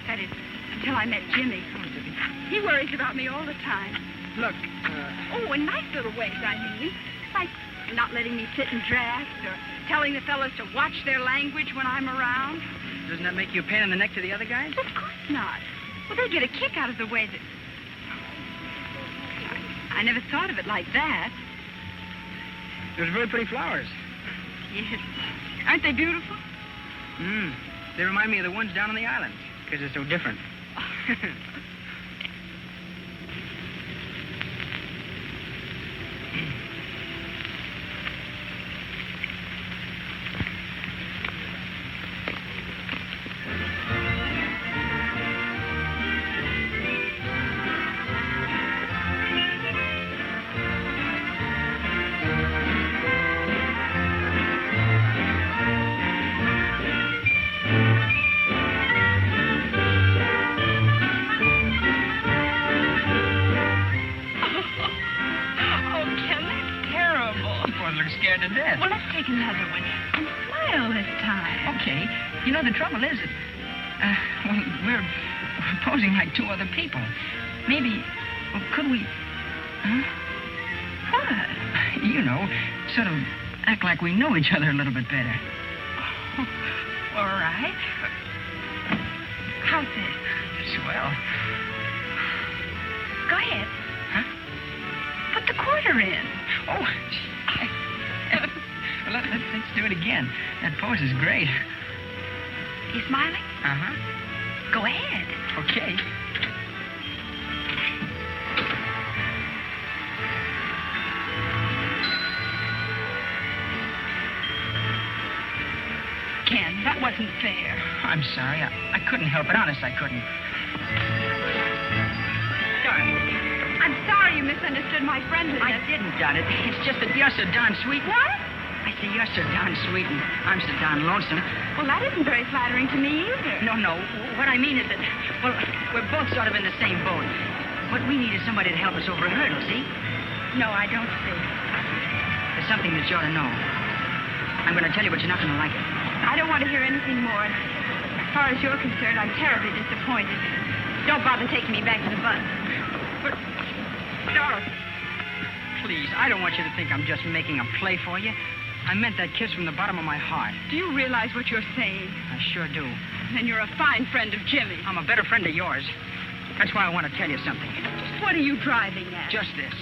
That is, until I met Jimmy. He worries about me all the time. Look, Oh, in nice little ways, I mean. Like not letting me sit in drafts or telling the fellows to watch their language when I'm around. doesn't that make you a pain in the neck to the other guys? Of course not. Well, they get a kick out of the way that... I never thought of it like that. Those very pretty flowers. Yes. Aren't they beautiful? They remind me of the ones down on the island, because they're so different. Scared to death. Well, let's take another one and smile this time. Okay. You know, the trouble is that, we're posing like two other people. Maybe, could we... Huh? What? You know, sort of act like we know each other a little bit better. Oh, all right. How's this? Swell. Go ahead. Huh? Put the quarter in. Oh, well, let's do it again. That pose is great. You smiling? Uh-huh. Go ahead. Okay. Ken, that wasn't fair. I'm sorry. I couldn't help it. Honest, I couldn't. Darling, I'm sorry you misunderstood my friendliness. I didn't, Dot. It's just that you're so darn sweet. What? I say you're so darn sweet and I'm so darn lonesome. Well, that isn't very flattering to me either. No. What I mean is that, well, we're both sort of in the same boat. What we need is somebody to help us over a hurdle, see? No, I don't see. There's something that you ought to know. I'm going to tell you, but you're not going to like it. I don't want to hear anything more. As far as you're concerned, I'm terribly disappointed. Don't bother taking me back to the bus. But, Dorothy, please, I don't want you to think I'm just making a play for you. I meant that kiss from the bottom of my heart. Do you realize what you're saying? I sure do. Then you're a fine friend of Jimmy. I'm a better friend of yours. That's why I want to tell you something. Just what are you driving at? Just this.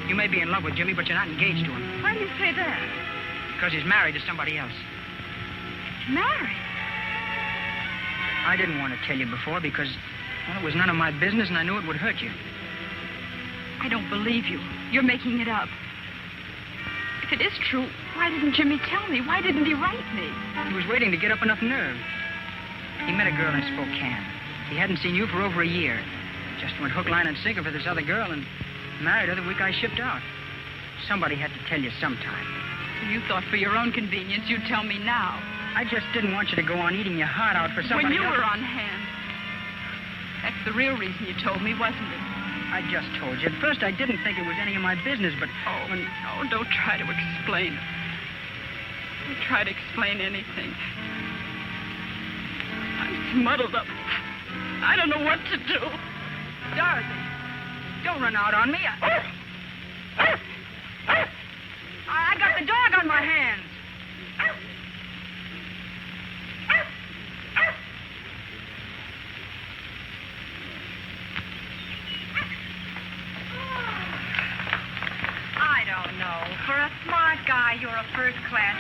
You may be in love with Jimmy, but you're not engaged to him. Why do you say that? Because he's married to somebody else. Married? I didn't want to tell you before because, well, it was none of my business and I knew it would hurt you. I don't believe you. You're making it up. If it is true, why didn't Jimmy tell me? Why didn't he write me? He was waiting to get up enough nerve. He met a girl in Spokane. He hadn't seen you for over a year. Just went hook, line, and sinker for this other girl and married her the week I shipped out. Somebody had to tell you sometime. You thought for your own convenience you'd tell me now. I just didn't want you to go on eating your heart out for somebody When you else. were on hand. That's the real reason you told me, wasn't it? I just told you. At first, I didn't think it was any of my business, but... Oh, don't try to explain. Don't try to explain anything. I'm muddled up. I don't know what to do. Dorothy, don't run out on me. I got the dog on my hands. I don't know. For a smart guy, you're a first-class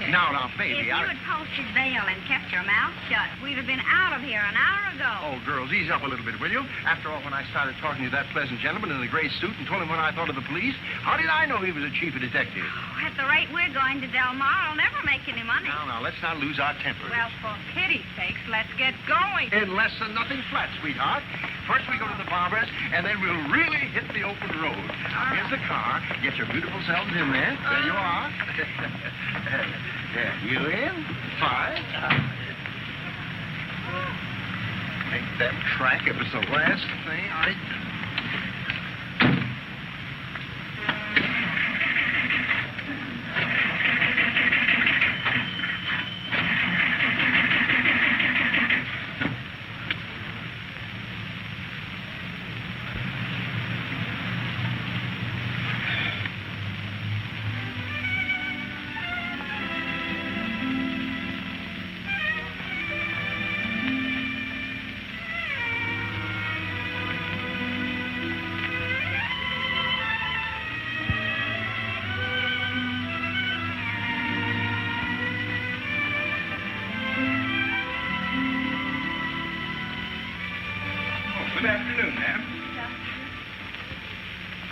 Now, baby, If you had posted bail and kept your mouth shut, we'd have been out of here an hour ago. Oh, girls, ease up a little bit, will you? After all, when I started talking to that pleasant gentleman in the gray suit and told him what I thought of the police, how did I know he was a chief of detectives? Oh, at the rate we're going to Del Mar, I'll never make any money. Now, let's not lose our tempers. Well, for pity's sakes, let's get going. In less than nothing flat, sweetheart. First we go to the barber's, and then we'll really hit the open road. Now, here's the car. Get your beautiful selves in there. There you are. There, you in? Fine. Make that track. It was the last thing I... Good afternoon, ma'am.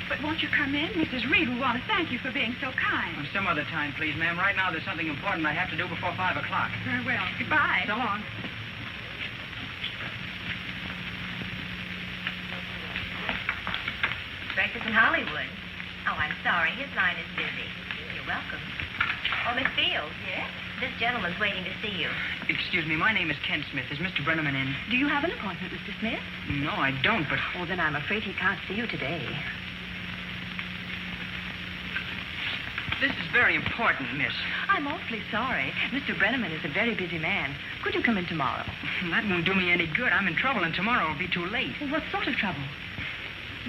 But won't you come in? Mrs. Reed will want to thank you for being so kind. Some other time, please, ma'am. Right now, there's something important I have to do before 5 o'clock. Very well. Goodbye. So long. Breakfast in Hollywood. Oh, I'm sorry. His line is busy. You're welcome. Oh, Miss Fields. Yes? This gentleman's waiting to see you. Excuse me, my name is Ken Smith. Is Mr. Breneman in? Do you have an appointment, Mr. Smith? No, I don't, but... Oh, then I'm afraid he can't see you today. This is very important, miss. I'm awfully sorry. Mr. Breneman is a very busy man. Could you come in tomorrow? That won't do me any good. I'm in trouble, and tomorrow will be too late. Well, what sort of trouble?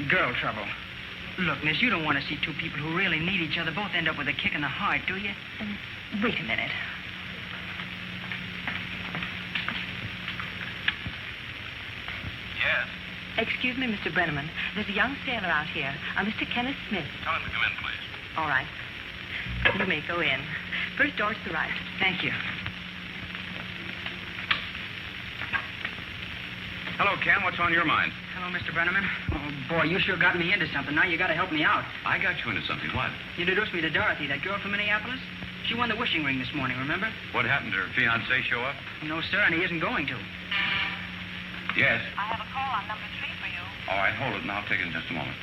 Girl trouble. Look, miss, you don't want to see two people who really need each other both end up with a kick in the heart, do you? Wait a minute. Yes? Excuse me, Mr. Breneman. There's a young sailor out here, Mr. Kenneth Smith. Tell him to come in, please. All right. You may go in. First door to the right. Thank you. Hello, Ken. What's on your mind? Hello, Mr. Breneman. Oh, boy, you sure got me into something. Now you got to help me out. I got you into something. What? You introduced me to Dorothy, that girl from Minneapolis. She won the wishing ring this morning, remember? What happened? Did her fiancé show up? No, sir, and he isn't going to. Yes. I have a call on number 3 for you. All right, hold it, and I'll take it in just a moment.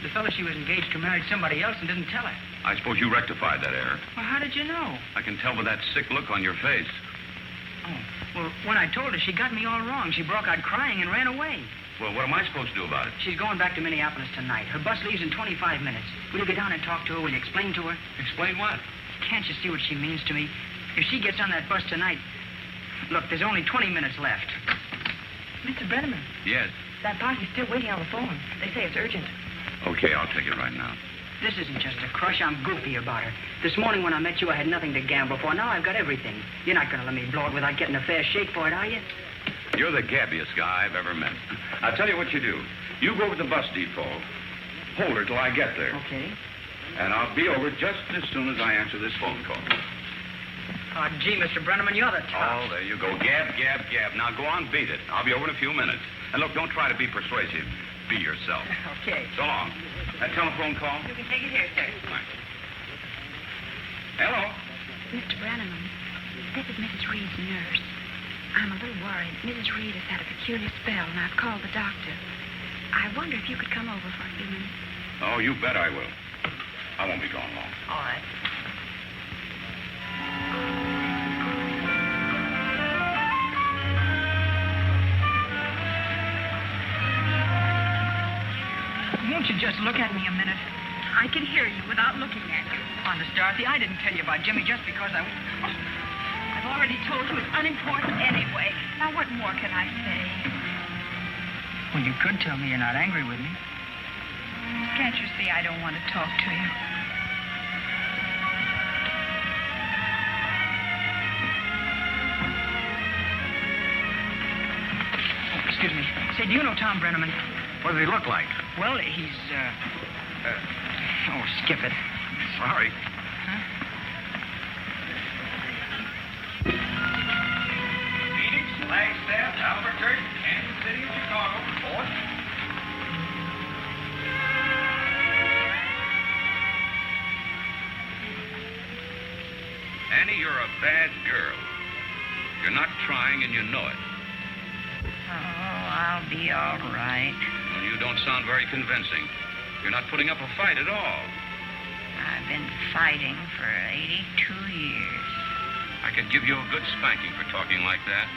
The fellow she was engaged to married somebody else and didn't tell her. I suppose you rectified that error. Well, how did you know? I can tell by that sick look on your face. Oh, well, when I told her, she got me all wrong. She broke out crying and ran away. Well, what am I supposed to do about it? She's going back to Minneapolis tonight. Her bus leaves in 25 minutes. Will you go down and talk to her? Will you explain to her? Explain what? Can't you see what she means to me? If she gets on that bus tonight... Look, there's only 20 minutes left. Mr. Breneman. Yes. That party's still waiting on the phone. They say it's urgent. Okay, I'll take it right now. This isn't just a crush. I'm goofy about her. This morning when I met you, I had nothing to gamble for. Now I've got everything. You're not going to let me blow it without getting a fair shake for it, are you? You're the gabbiest guy I've ever met. I'll tell you what you do. You go over to the bus depot. Hold her till I get there. Okay. And I'll be over just as soon as I answer this phone call. Oh, gee, Mr. Breneman, you're the top. Oh, there you go. Gab, gab, gab. Now go on, beat it. I'll be over in a few minutes. And look, don't try to be persuasive. Be yourself. Okay. So long. That telephone call? You can take it here, sir. Thanks. Hello? Mr. Breneman, this is Mrs. Reed's nurse. I'm a little worried. Mrs. Reed has had a peculiar spell, and I've called the doctor. I wonder if you could come over for a few minutes. Oh, you bet I will. I won't be gone long. All right. Won't you just look at me a minute? I can hear you without looking at you. Honest, Dorothy, I didn't tell you about Jimmy just because I... I've already told you it's unimportant anyway. Now, what more can I say? Well, you could tell me you're not angry with me. Can't you see I don't want to talk to you? Oh, excuse me. Say, do you know Tom Breneman? What does he look like? Well, he's, oh, skip it. Sorry. Huh? bad girl. You're not trying, and you know it. Oh, I'll be all right. Well, you don't sound very convincing. You're not putting up a fight at all. I've been fighting for 82 years. I could give you a good spanking for talking like that.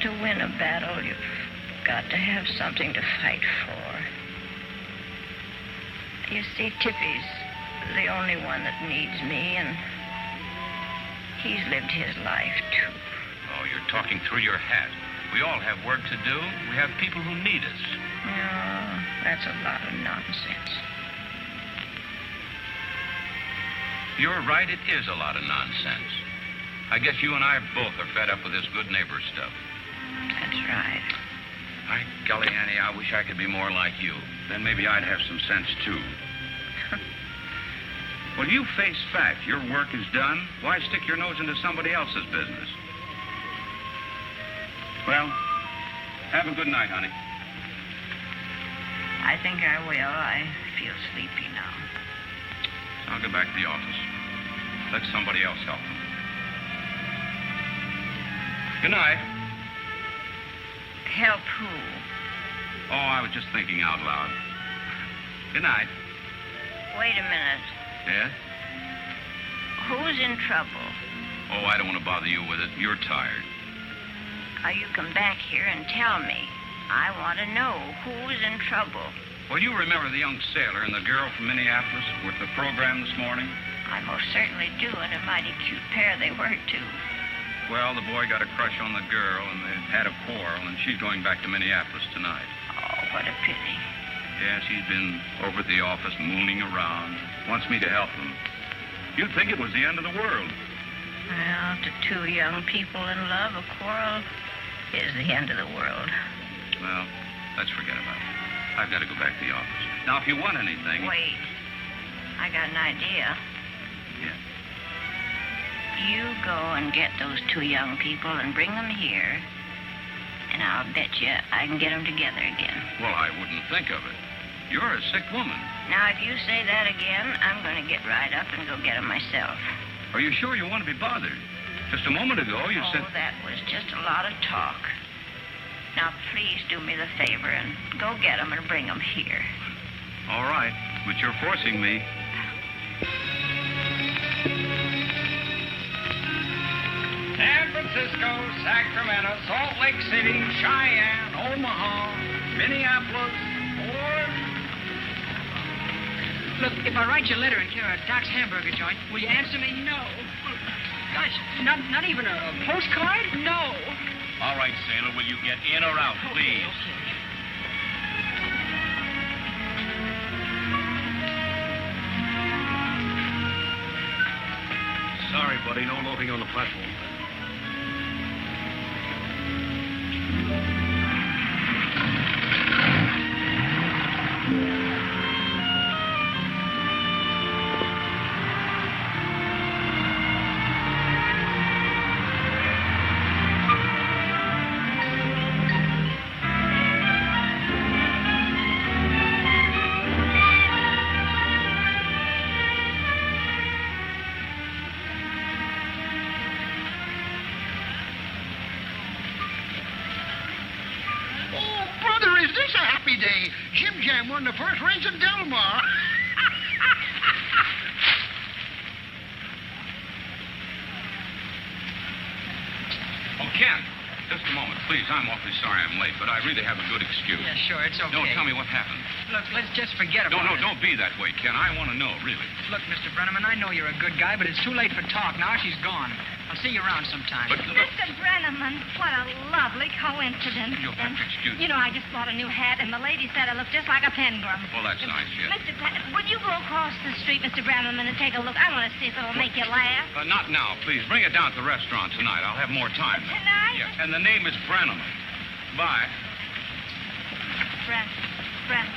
To win a battle, you've got to have something to fight for. You see, Tippy's the only one that needs me, and he's lived his life, too. Oh, you're talking through your hat. We all have work to do. We have people who need us. No, that's a lot of nonsense. You're right, it is a lot of nonsense. I guess you and I both are fed up with this good neighbor stuff. That's right. By golly, Annie, I wish I could be more like you. Then maybe I'd have some sense, too. Well, you face fact. Your work is done. Why stick your nose into somebody else's business? Well, have a good night, honey. I think I will. I feel sleepy now. I'll go back to the office. Let somebody else help them. Good night. Help who? Oh, I was just thinking out loud. Good night. Wait a minute. Yeah? Who's in trouble? Oh, I don't want to bother you with it. You're tired. Now, you come back here and tell me. I want to know who's in trouble. Well, you remember the young sailor and the girl from Minneapolis with the program this morning? I most certainly do, and a mighty cute pair they were, too. Well, the boy got a crush on the girl, and they had a quarrel, and she's going back to Minneapolis tonight. Oh, what a pity. Yeah, she's been over at the office mooning around. Wants me to help them. You'd think it was the end of the world. Well, to two young people in love, a quarrel is the end of the world. Well, let's forget about it. I've got to go back to the office. Now, if you want anything... Wait. I got an idea. Yeah? You go and get those two young people and bring them here, and I'll bet you I can get them together again. Well, I wouldn't think of it. You're a sick woman. Now, if you say that again, I'm going to get right up and go get them myself. Are you sure you want to be bothered? Just a moment ago, you said... Oh, that was just a lot of talk. Now, please do me the favor and go get them and bring them here. All right, but you're forcing me. San Francisco, Sacramento, Salt Lake City, Cheyenne, Omaha, Minneapolis, Ford. Look, if I write you a letter in care of Doc's hamburger joint, will you answer me? No. Gosh, not even a postcard? No. All right, sailor, will you get in or out, please? Okay. Sorry, buddy, no loafing on the platform. Won the first race in Delmar. Oh, Ken, just a moment, please. I'm awfully sorry I'm late, but I really have a good excuse. Yeah, sure, it's okay. Don't tell me what happened. Look, let's just forget about it. No, don't be that way, Ken. I want to know, really. Look, Mr. Breneman, I know you're a good guy, but it's too late for talk. Now she's gone. I'll see you around sometime. But Mr. Breneman, what a lovely coincidence. You'll have to excuse me. You know, I just bought a new hat, and the lady said I look just like a penguin. Well, that's nice, yes. Would you go across the street, Mr. Breneman, and take a look? I want to see if it'll make you laugh. Not now, please. Bring it down to the restaurant tonight. I'll have more time. Tonight? Yes, and the name is Breneman. Bye. Breneman.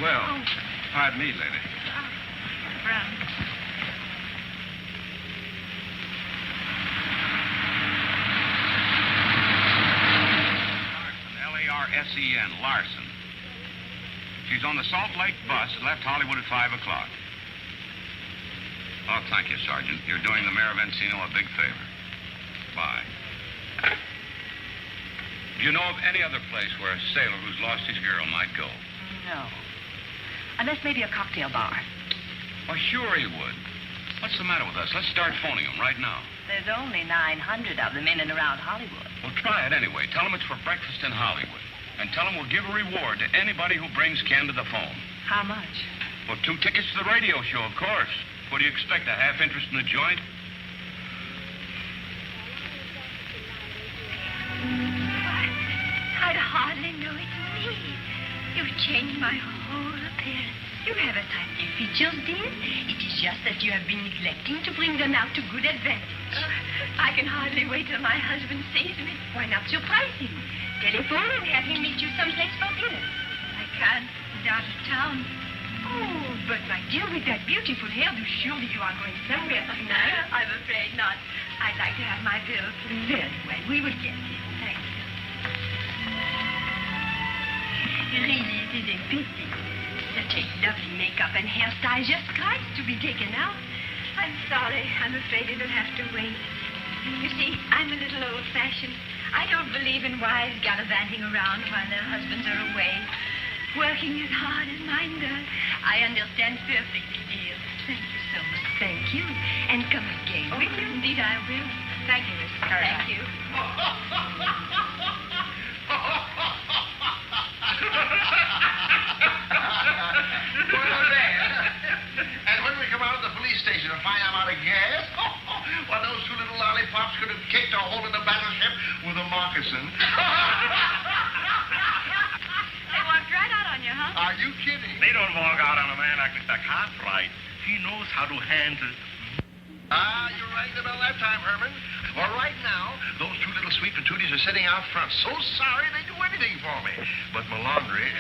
Well, Oh. pardon me, lady. Breneman. Larsen, Larsen. She's on the Salt Lake bus and left Hollywood at 5 o'clock. Oh, thank you, Sergeant. You're doing the Mayor of Encino a big favor. Bye. Do you know of any other place where a sailor who's lost his girl might go? No. Unless maybe a cocktail bar. Well, sure he would. What's the matter with us? Let's start phoning him right now. There's only 900 of them in and around Hollywood. Well, try it anyway. Tell him it's for breakfast in Hollywood. And tell him we'll give a reward to anybody who brings Ken to the phone. How much? Well, 2 tickets to the radio show, of course. What do you expect, a half interest in the joint? I'd hardly know it's me. You've changed my whole appearance. You haven't had new features, dear. It is just that you have been neglecting to bring them out to good advantage. I can hardly wait till my husband sees me. Why not surprise him? Telephone and have him meet you someplace for dinner. I can't. He's out of town. Oh, but my dear, with that beautiful hairdo, surely you are going somewhere tonight. I'm afraid not. I'd like to have my bill. Very well. We will get it. Thank you. Really, it is a pity. Such a lovely makeup and hairstyle just cries to be taken out. I'm sorry. I'm afraid it'll have to wait. You see, I'm a little old-fashioned. I don't believe in wives gallivanting around while their husbands are away, working as hard as mine does. I understand perfectly, dear. Thank you so much. Thank you. And come again. Will you? Indeed, I will. Thank you, Miss Carter. Thank you. Well, there. And when we come out of the police station and find I'm out of gas, well, those 2 little lollipops could have kicked a hole in the battleship with a moccasin. They walked right out on you, huh? Are you kidding? They don't walk out on a man like Mr. Cartwright. He knows how to handle. You're right about that time, Herman. Well, right now, those 2 little sweet patooties are sitting out front. So sorry they do anything for me. But my laundry...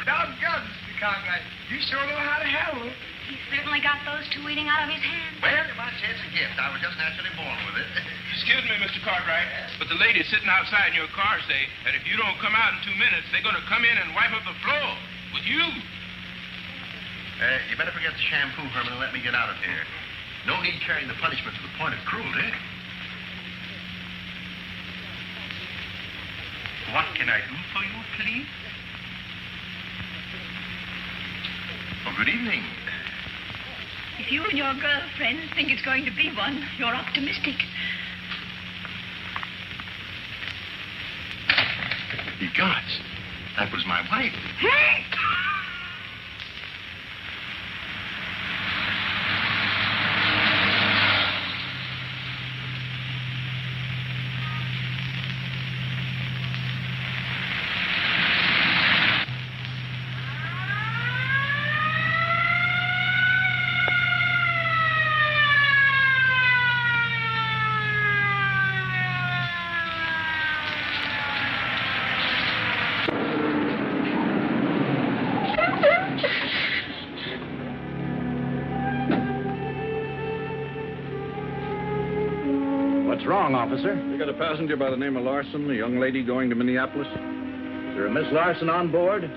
Doggone, Mr. Cartwright. You sure know how to handle it. He certainly got those 2 eating out of his hand. Well, you might say it's a gift. I was just naturally born with it. Excuse me, Mr. Cartwright, but the ladies sitting outside in your car say that if you don't come out in 2 minutes, they're going to come in and wipe up the floor with you. You better forget the shampoo, Herman, and let me get out of here. No need carrying the punishment to the point of cruelty. What can I do for you, please? Oh, good evening. If you and your girlfriends think it's going to be one, you're optimistic. Ye gods, that was my wife. What's wrong, officer? We got a passenger by the name of Larson, a young lady going to Minneapolis. Is there a Miss Larson on board?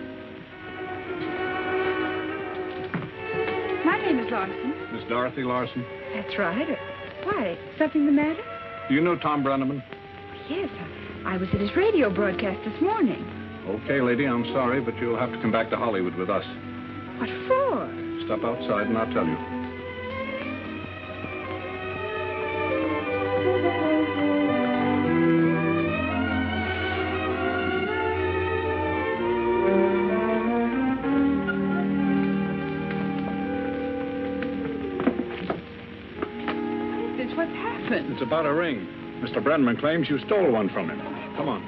My name is Larson. Miss Dorothy Larson. That's right. Why? Something the matter? Do you know Tom Breneman? Yes, I was at his radio broadcast this morning. Okay, lady, I'm sorry, but you'll have to come back to Hollywood with us. What for? Step outside and I'll tell you. What's happened? It's about a ring. Mr. Breneman claims you stole one from him. Come on.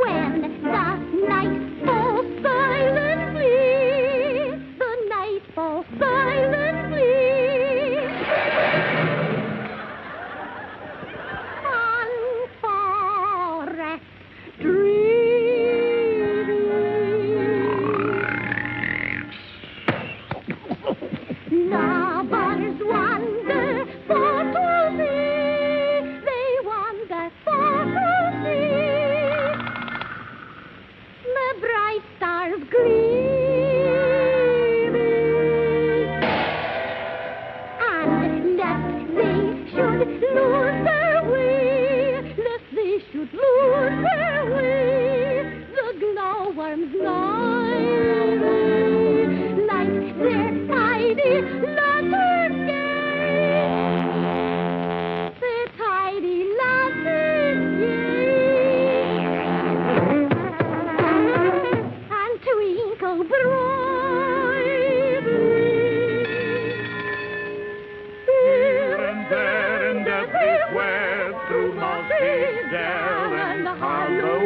When the lose their way, lest they should lose their way. The glowworms glide like their tidy lantern gay. Their tidy lantern gay. And twinkle brightly. Here and there and everywhere, through mossy dell and hollow.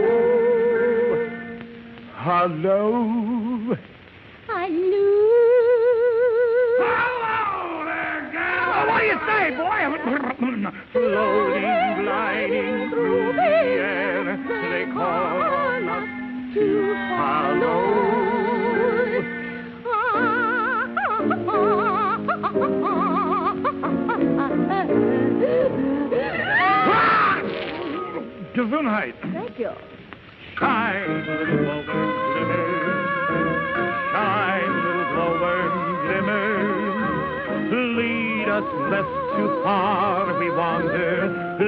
Hello. Hello. Hello there, gal. What do you say, boy? Floating, gliding through the air, they call us to follow. Gesundheit. Thank you. Shine, little glowworm, glimmer. Shine, little glowworm, glimmer. Lead us lest too far we wander.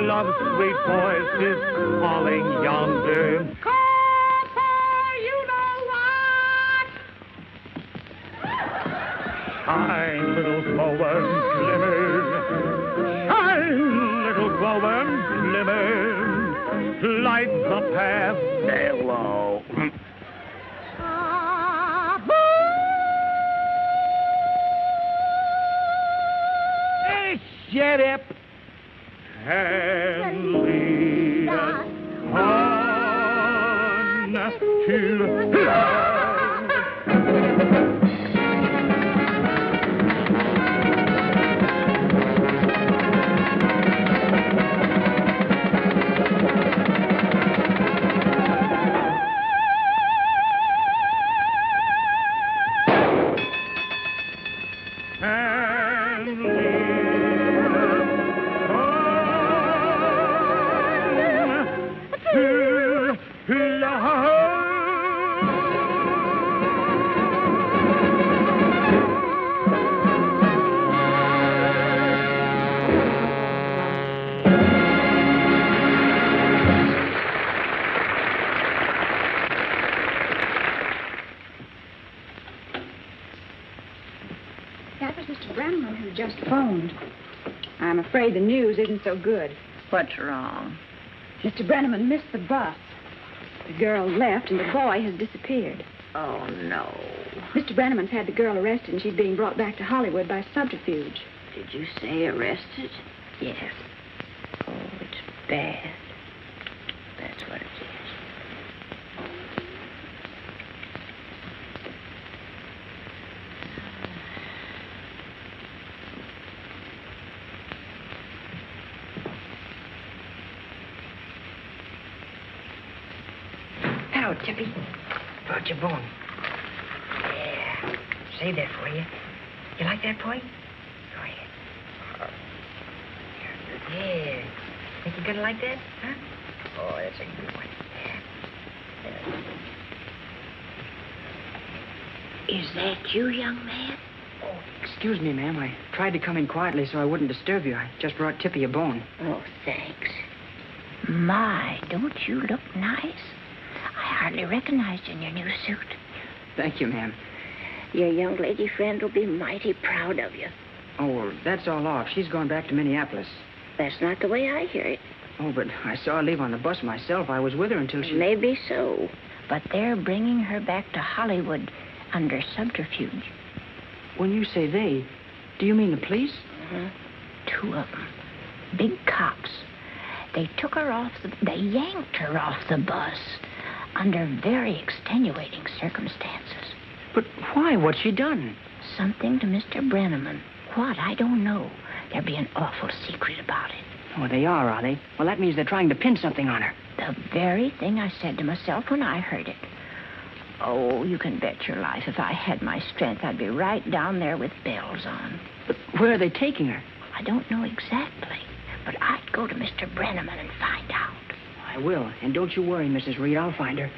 Love's sweet voice is calling yonder. Call for you know what? Shine, little glowworm, glimmer. Shine, little glowworm, glimmer. Light the path. Hello. Shut up. And lead us on to love. That was Mr. Breneman who just phoned. I'm afraid the news isn't so good. What's wrong? Mr. Breneman missed the bus. The girl left and the boy has disappeared. Oh, no. Mr. Breneman's had the girl arrested and she's being brought back to Hollywood by subterfuge. Did you say arrested? Yes. Oh, it's bad. That's what it is. Hello, Tippy. Brought your bone. Yeah. Save that for you. You like that, boy? Go ahead. Yeah. Think you're gonna like that? Huh? Oh, that's a good one. Yeah. Is that you, young man? Oh, excuse me, ma'am. I tried to come in quietly so I wouldn't disturb you. I just brought Tippy a bone. Oh, thanks. My, don't you look nice? I hardly recognized you in your new suit. Thank you, ma'am. Your young lady friend will be mighty proud of you. Oh, well, that's all off. She's going back to Minneapolis. That's not the way I hear it. Oh, but I saw her leave on the bus myself. I was with her until she... Maybe so. But they're bringing her back to Hollywood under subterfuge. When you say they, do you mean the police? Uh-huh. 2 of them. Big cops. They took her off They yanked her off the bus under very extenuating circumstances. But why? What's she done? Something to Mr. Breneman. What? I don't know. There'll be an awful secret about it. Oh, they are they? Well, that means they're trying to pin something on her. The very thing I said to myself when I heard it. Oh, you can bet your life if I had my strength, I'd be right down there with bells on. But where are they taking her? I don't know exactly, but I'd go to Mr. Breneman and find out. I will. And don't you worry, Mrs. Reed. I'll find her.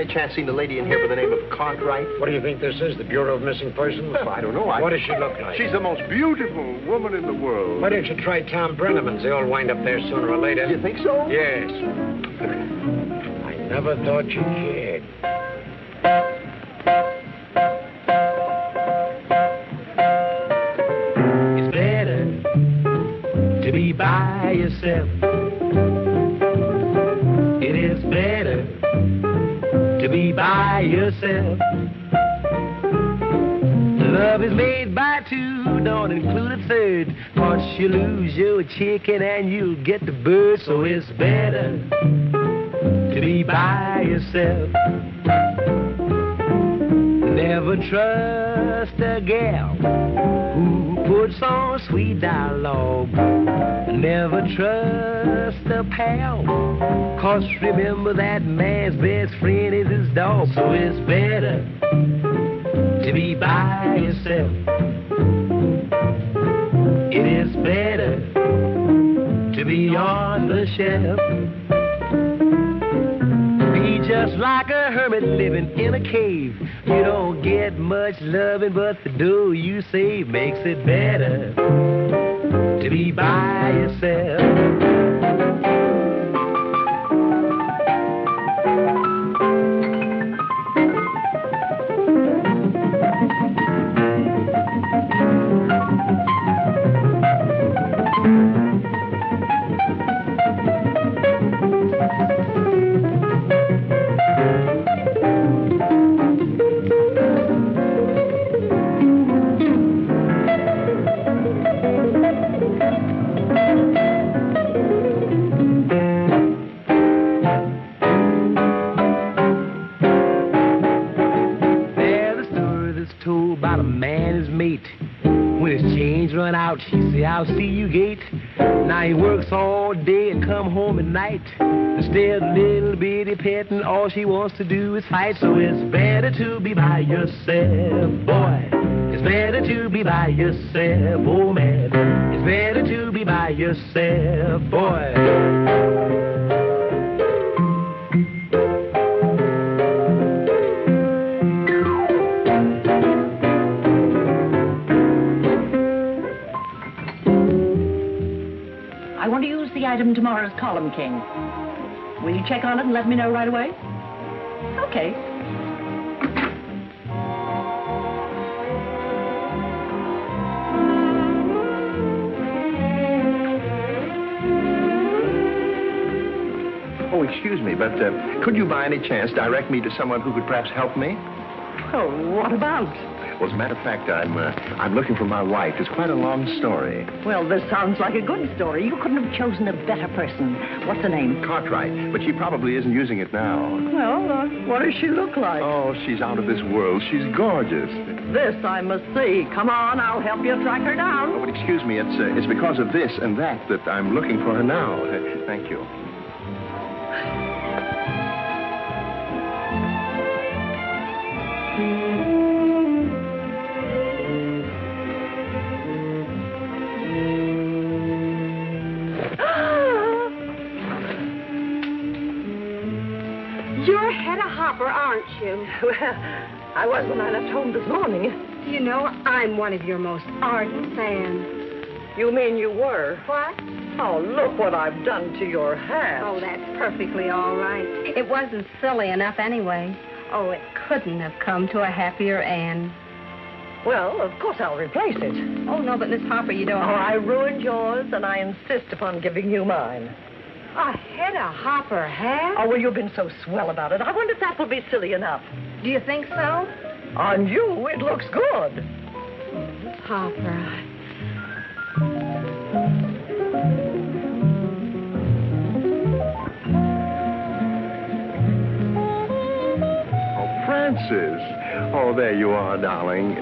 any chance seen a lady in here by the name of Cartwright? What do you think this is, the Bureau of Missing Persons? I don't know. What does she look like? She's the most beautiful woman in the world. Why don't you try Tom Breneman's? They all wind up there sooner or later. You think so? Yes. I never thought you cared. It's better to be by yourself. It is better to be by yourself. Love is made by two, don't include a third. Cause you lose your chicken and you'll get the bird. So it's better to be by yourself. Never trust a gal who puts on sweet dialogue. Never trust a pal, cause remember that man's best friend is his dog. So it's better to be by yourself. It is better to be on the shelf. Be just like a hermit living in a cave. You don't get much loving, but the dough you save makes it better to be by yourself. She say, I'll see you gate. Now he works all day and come home at night. Instead of little bitty petting, all she wants to do is fight. So it's better to be by yourself, boy. It's better to be by yourself, oh man. It's better to be by yourself, boy. Item tomorrow's column, King. Will you check on it and let me know right away? Okay. Oh, excuse me, but could you by any chance direct me to someone who could perhaps help me? Oh, what about? Well, as a matter of fact, I'm looking for my wife. It's quite a long story. Well, this sounds like a good story. You couldn't have chosen a better person. What's her name? Cartwright, but she probably isn't using it now. Well, what does she look like? Oh, she's out of this world. She's gorgeous. This I must see. Come on, I'll help you track her down. Oh, but excuse me, it's because of this and that I'm looking for her now. Thank you. You're Hedda Hopper, aren't you? Well, I was when I left home this morning. You know, I'm one of your most ardent fans. You mean you were? What? Oh, look what I've done to your hat. Oh, that's perfectly all right. It wasn't silly enough anyway. Oh, it couldn't have come to a happier end. Well, of course I'll replace it. Oh, no, but Miss Hopper, you don't... Oh, I ruined yours, and I insist upon giving you mine. A Hedda Hopper hat? Oh, well, you've been so swell about it. I wonder if that will be silly enough. Do you think so? On you, it looks good. Miss Hopper, Francis. Oh, there you are, darling.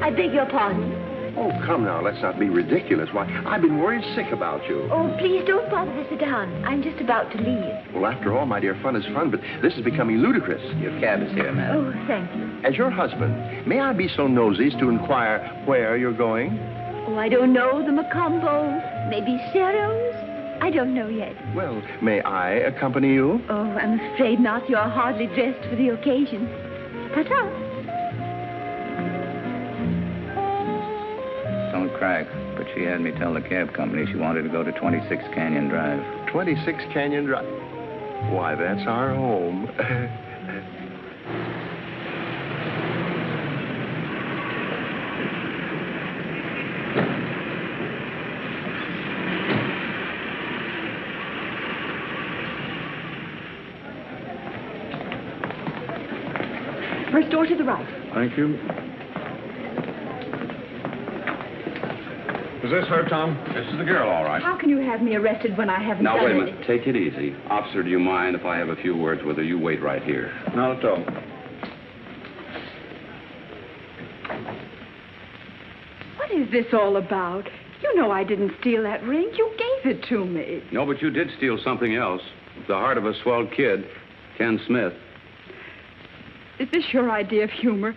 I beg your pardon. Oh, come now, let's not be ridiculous. Why, I've been worried sick about you. Oh, please don't bother to sit down. I'm just about to leave. Well, after all, my dear, fun is fun, but this is becoming ludicrous. Your cab is here, madam. Oh, thank you. As your husband, may I be so nosy as to inquire where you're going? Oh, I don't know. The Macombo. Maybe Cerro's. I don't know yet. Well, may I accompany you? Oh, I'm afraid not. You're hardly dressed for the occasion. Ta-ta. Don't crack, but she had me tell the cab company she wanted to go to 26 Canyon Drive. 26 Canyon Drive. Why, that's our home. First door to the right. Thank you. Is this her, Tom? This is the girl, all right. How can you have me arrested when I haven't Now, done wait a anything? minute. Take it easy. Officer, do you mind if I have a few words with her? You wait right here. Not at all. What is this all about? You know I didn't steal that ring. You gave it to me. No, but you did steal something else. The heart of a swell kid, Ken Smith. Is this your idea of humor?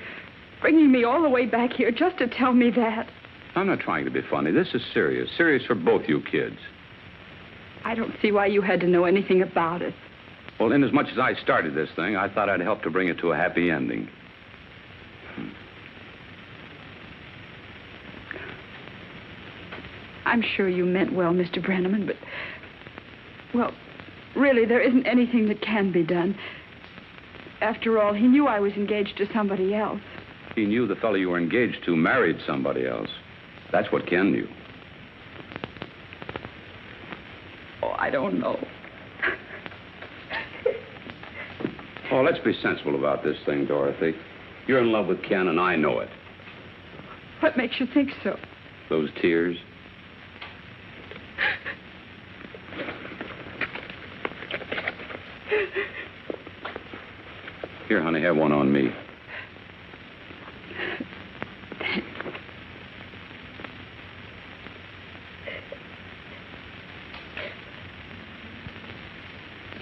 Bringing me all the way back here just to tell me that? I'm not trying to be funny. This is serious. Serious for both you kids. I don't see why you had to know anything about it. Well, inasmuch as I started this thing, I thought I'd help to bring it to a happy ending. I'm sure you meant well, Mr. Breneman, but... Well, really, there isn't anything that can be done. After all, he knew I was engaged to somebody else. He knew the fellow you were engaged to married somebody else. That's what Ken knew. Oh, I don't know. Oh, let's be sensible about this thing, Dorothy. You're in love with Ken, and I know it. What makes you think so? Those tears. Here, honey, have one on me.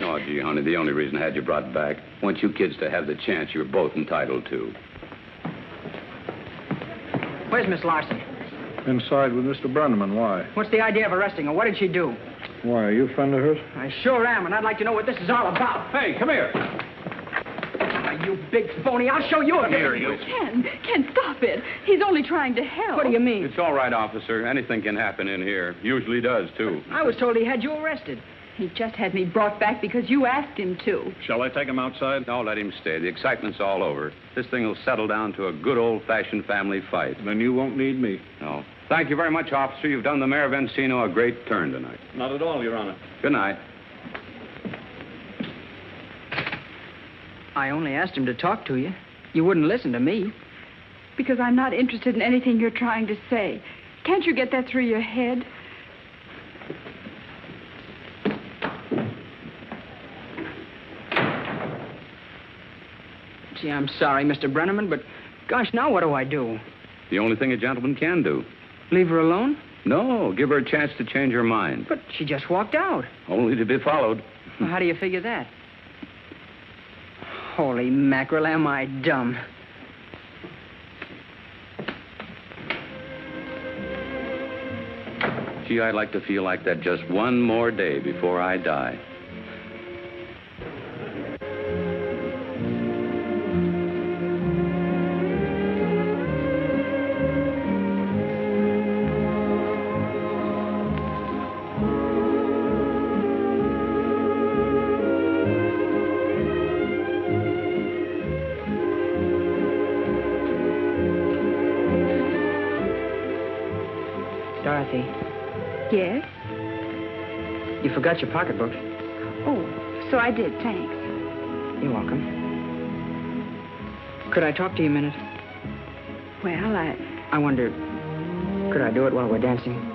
Oh, gee, honey, the only reason I had you brought back, I want you kids to have the chance you're both entitled to. Where's Miss Larson? Inside with Mr. Breneman. Why? What's the idea of arresting her? What did she do? Why, are you a friend of hers? I sure am, and I'd like to know what this is all about. Hey, come here. You big phony. I'll show you a Here, you. Ken, stop it. He's only trying to help. What do you mean? It's all right, officer. Anything can happen in here. Usually does, too. I was told he had you arrested. He just had me brought back because you asked him to. Shall I take him outside? No, let him stay. The excitement's all over. This thing will settle down to a good old-fashioned family fight. Then you won't need me. No. Thank you very much, officer. You've done the mayor of Encino a great turn tonight. Not at all, Your Honor. Good night. I only asked him to talk to you. You wouldn't listen to me. Because I'm not interested in anything you're trying to say. Can't you get that through your head? Gee, I'm sorry, Mr. Breneman, but gosh, now what do I do? The only thing a gentleman can do. Leave her alone? No, give her a chance to change her mind. But she just walked out. Only to be followed. Well, how do you figure that? Holy mackerel, am I dumb? Gee, I'd like to feel like that just one more day before I die. Dorothy, Yes? you forgot your pocketbook. Oh, so I did, thanks. You're welcome. Could I talk to you a minute? Well, I wonder, could I do it while we're dancing?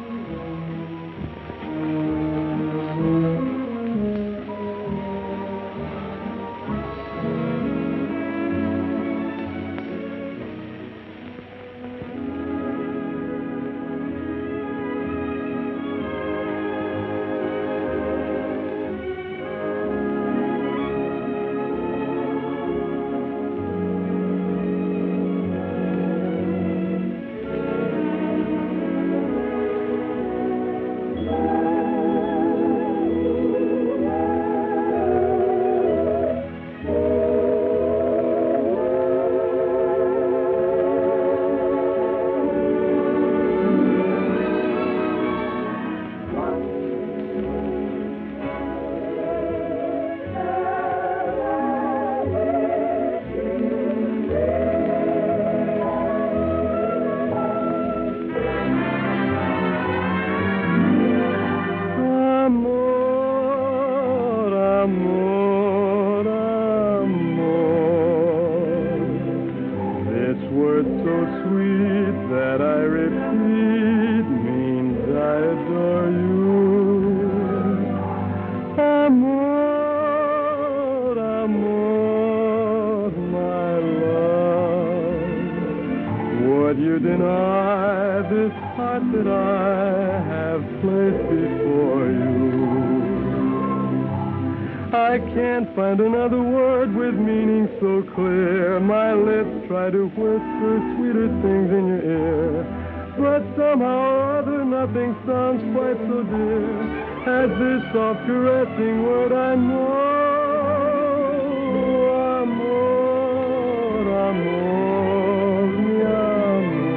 Amor, amor, my love. Would you deny this heart that I have placed before you? I can't find another word with meaning so clear. My lips try to whisper sweeter things in your ear, but somehow or other nothing sounds quite so dear as this soft caressing word I know. Amor, amor, mi amor.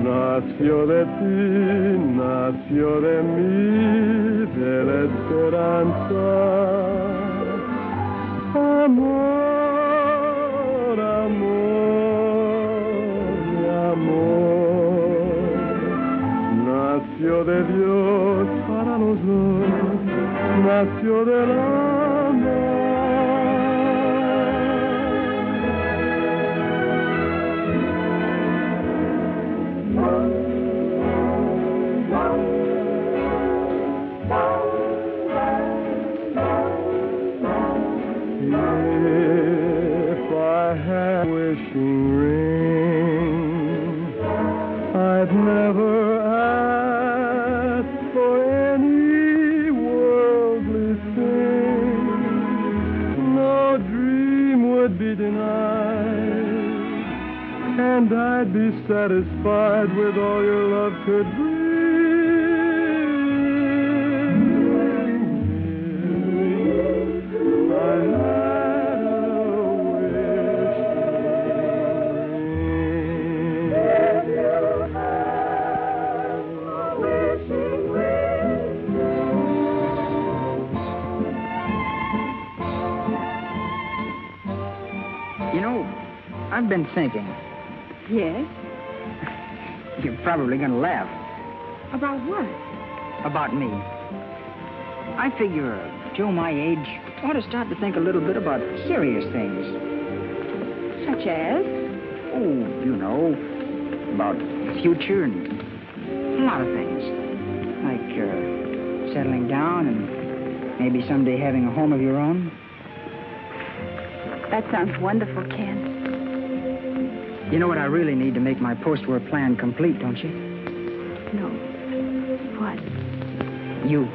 Nació de ti, nació de mí, de la esperanza. Amor, amor, mi amor. Nació de Dios para los dos, nació del amor. If I had a wishing ring, I'd never ask for any worldly thing. No dream would be denied, and I'd be satisfied with all your love could bring. I had a You know, I've been thinking. Yes? You're probably going to laugh. About what? About me. I figure Joe my age ought to start to think a little bit about serious things. Such as? Oh, you know, about the future and a lot of things. Like settling down and maybe someday having a home of your own. That sounds wonderful, Ken. You know what I really need to make my post-war plan complete, don't you? No. What? You.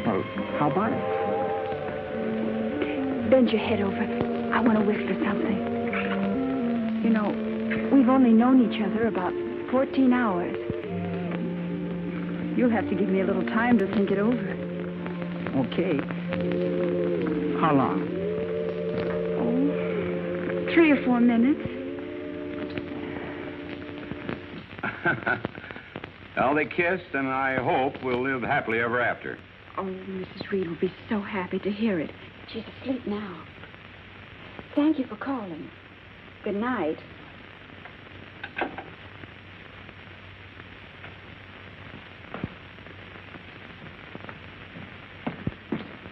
Well, how about it? Bend your head over. I want to whisper something. You know, we've only known each other about 14 hours. You'll have to give me a little time to think it over. Okay. How long? 3 or 4 minutes. Well, they kissed, and I hope we'll live happily ever after. Oh, Mrs. Reed will be so happy to hear it. She's asleep now. Thank you for calling. Good night.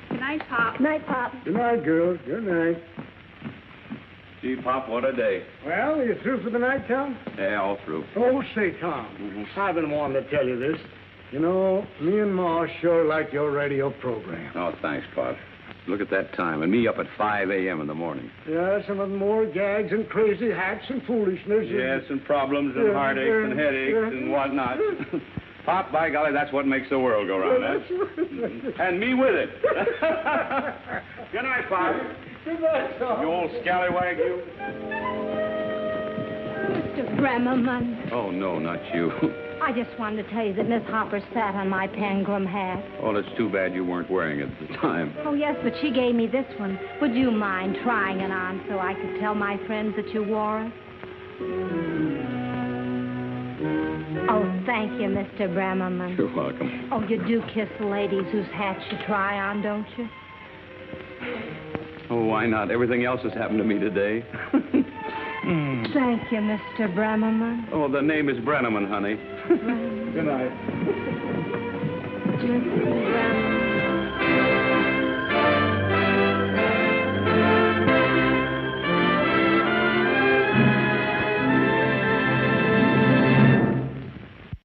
Good night, Pop. Night, Pop. Good night, girls. Good night. Gee, Pop, what a day. Well, are you through for the night, Tom? Yeah, all through. Oh, say, Tom, I've been wanting to tell you this. You know, me and Ma sure like your radio program. Oh, thanks, Pop. Look at that time, and me up at 5 a.m. in the morning. Yeah, some of them more gags and crazy hacks and foolishness. Yes, and problems and heartaches and headaches and whatnot. Pop, by golly, that's what makes the world go round, eh? And me with it. Good night, Pop. Good night, Tom. You old scallywag, you. Mr. Breneman, Oh, no, not you. I just wanted to tell you that Miss Hopper sat on my Pangrum hat. Oh, it's too bad you weren't wearing it at the time. Oh, yes, but she gave me this one. Would you mind trying it on so I could tell my friends that you wore it? Oh, thank you, Mr. Breneman. You're welcome. Oh, you do kiss ladies whose hats you try on, don't you? Oh, why not? Everything else has happened to me today. Thank you, Mr. Breneman. Oh, the name is Breneman, honey. Breneman. Good night. Mr. Breneman.